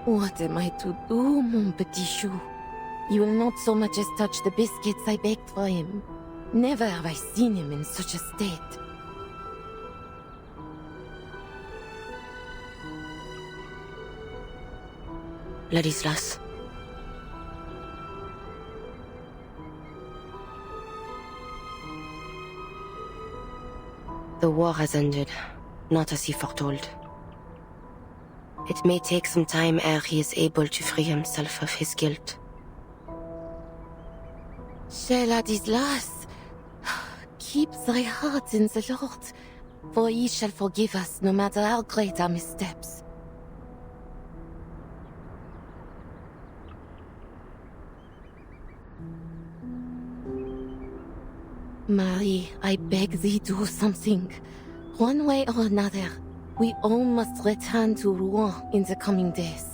What am I to do, mon petit chou? You will not so much as touch the biscuits I baked for him. Never have I seen him in such a state. Ladislas. The war has ended, not as he foretold. It may take some time ere he is able to free himself of his guilt. Cher Ladislas, keep thy heart in the Lord, for he shall forgive us no matter how great our missteps. Marie, I beg thee, do something. One way or another, we all must return to Rouen in the coming days.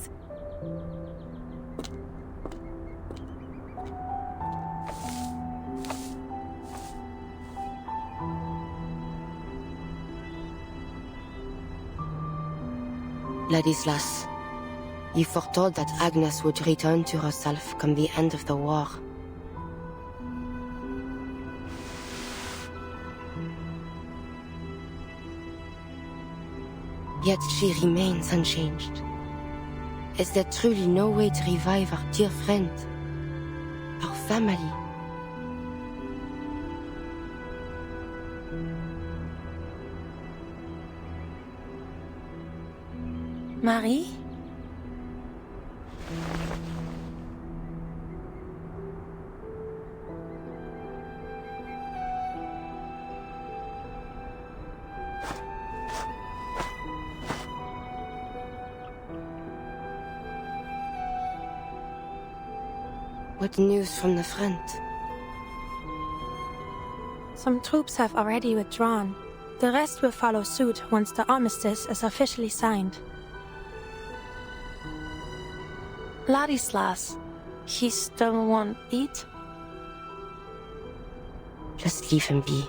Ladislas, you foretold that Agnes would return to herself come the end of the war. Yet she remains unchanged. Is there truly no way to revive our dear friend? Our family? Marie? What news from the front? Some troops have already withdrawn. The rest will follow suit once the armistice is officially signed. Ladislas, he still won't eat? Just leave him be.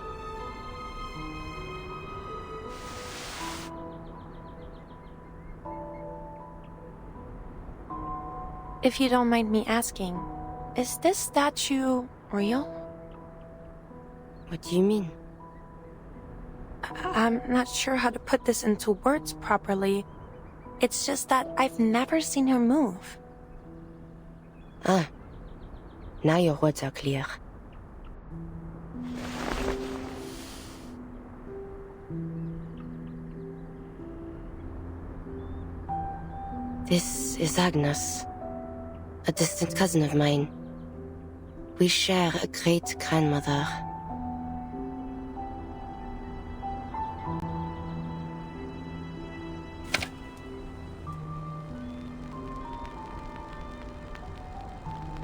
If you don't mind me asking, is this statue real? What do you mean? I'm not sure how to put this into words properly. It's just that I've never seen her move. Ah. Now your words are clear. This is Agnes, a distant cousin of mine. We share a great-grandmother.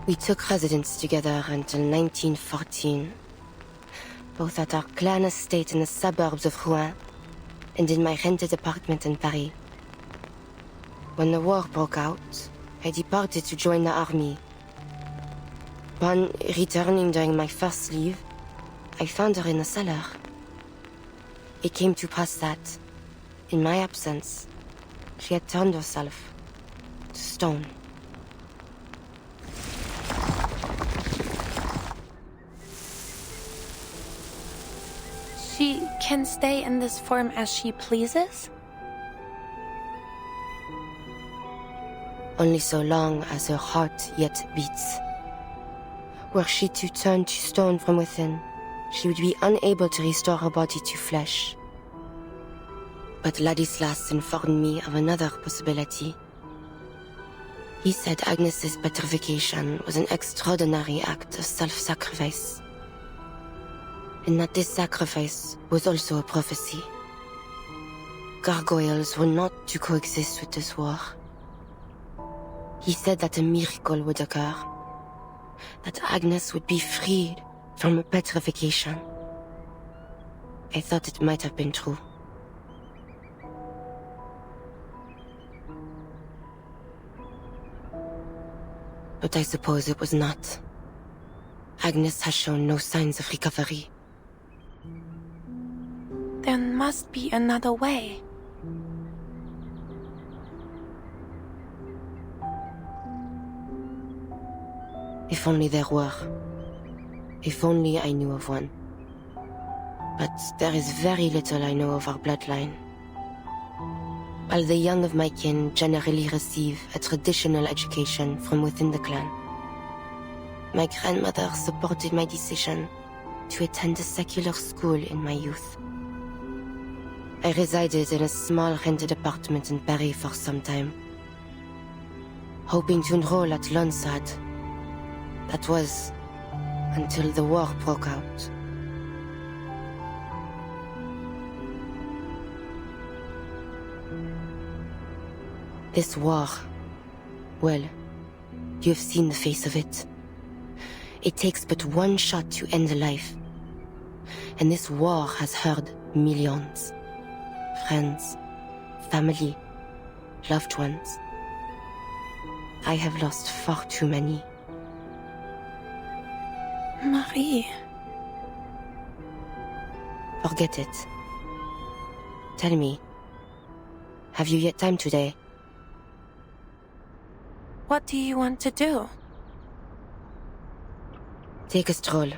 We took residence together until 1914, both at our clan estate in the suburbs of Rouen and in my rented apartment in Paris. When the war broke out, I departed to join the army. Upon returning during my first leave, I found her in the cellar. It came to pass that, in my absence, she had turned herself to stone. She can stay in this form as she pleases? Only so long as her heart yet beats. Were she to turn to stone from within, she would be unable to restore her body to flesh. But Ladislas informed me of another possibility. He said Agnes's petrification was an extraordinary act of self-sacrifice, and that this sacrifice was also a prophecy. Gargoyles were not to coexist with this war. He said that a miracle would occur, that Agnes would be freed from her petrification. I thought it might have been true. But I suppose it was not. Agnes has shown no signs of recovery. There must be another way. If only there were. If only I knew of one. But there is very little I know of our bloodline. While the young of my kin generally receive a traditional education from within the clan, my grandmother supported my decision to attend a secular school in my youth. I resided in a small rented apartment in Paris for some time, hoping to enroll at Lonsad. That was until the war broke out. This war, well, you've seen the face of it. It takes but one shot to end a life. And this war has hurt millions. Friends, family, loved ones. I have lost far too many. Marie. Forget it. Tell me, have you yet time today? What do you want to do? Take a stroll.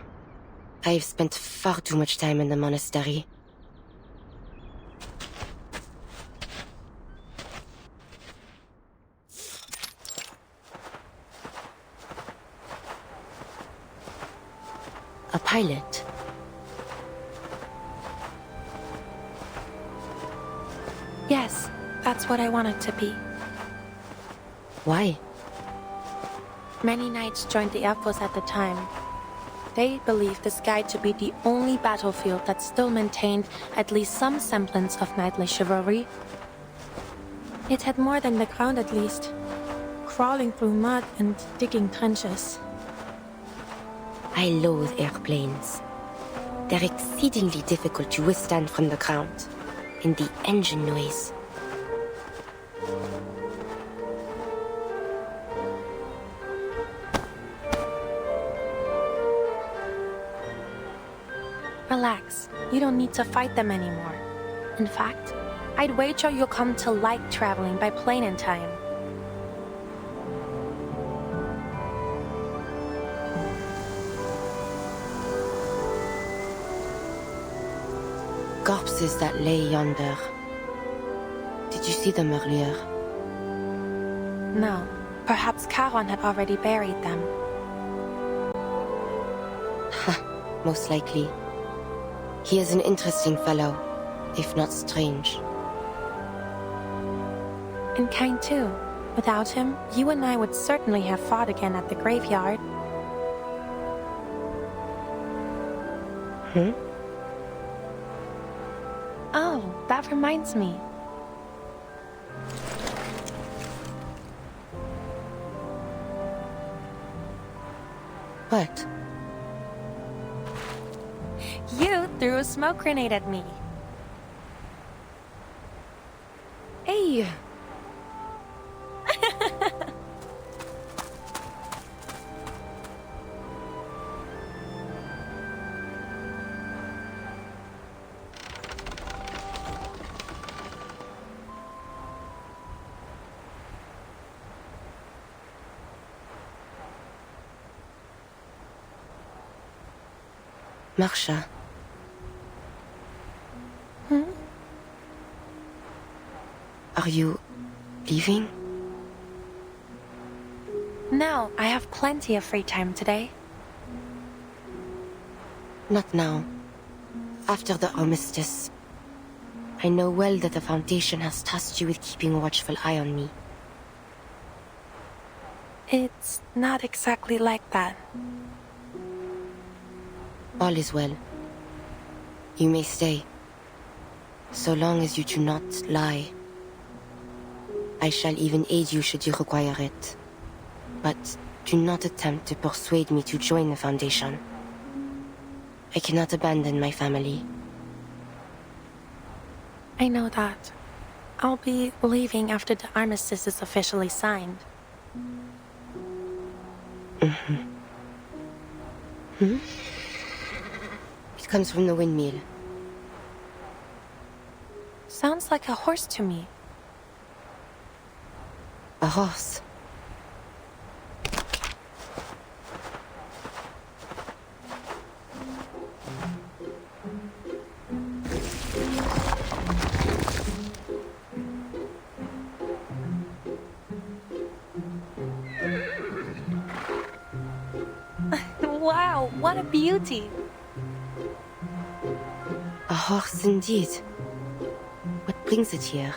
I have spent far too much time in the monastery. A pilot? Yes, that's what I wanted to be. Why? Many knights joined the Air Force at the time. They believed the sky to be the only battlefield that still maintained at least some semblance of knightly chivalry. It had more than the ground at least. Crawling through mud and digging trenches. I loathe airplanes. They're exceedingly difficult to withstand from the ground. And the engine noise. Relax. You don't need to fight them anymore. In fact, I'd wager you'll come to like traveling by plane in time. Corpses that lay yonder. Did you see them earlier? No. Perhaps Charon had already buried them. Ha, most likely. He is an interesting fellow, if not strange. And kind too. Without him, you and I would certainly have fought again at the graveyard. Oh, that reminds me. What? You threw a smoke grenade at me. Hey! Marsha. Are you leaving? No, I have plenty of free time today. Not now. After the armistice. I know well that the Foundation has tasked you with keeping a watchful eye on me. It's not exactly like that. All is well. You may stay. So long as you do not lie. I shall even aid you should you require it. But do not attempt to persuade me to join the Foundation. I cannot abandon my family. I know that. I'll be leaving after the armistice is officially signed. It comes from the windmill. Sounds like a horse to me. A horse? Wow, what a beauty! A horse indeed. What brings it here?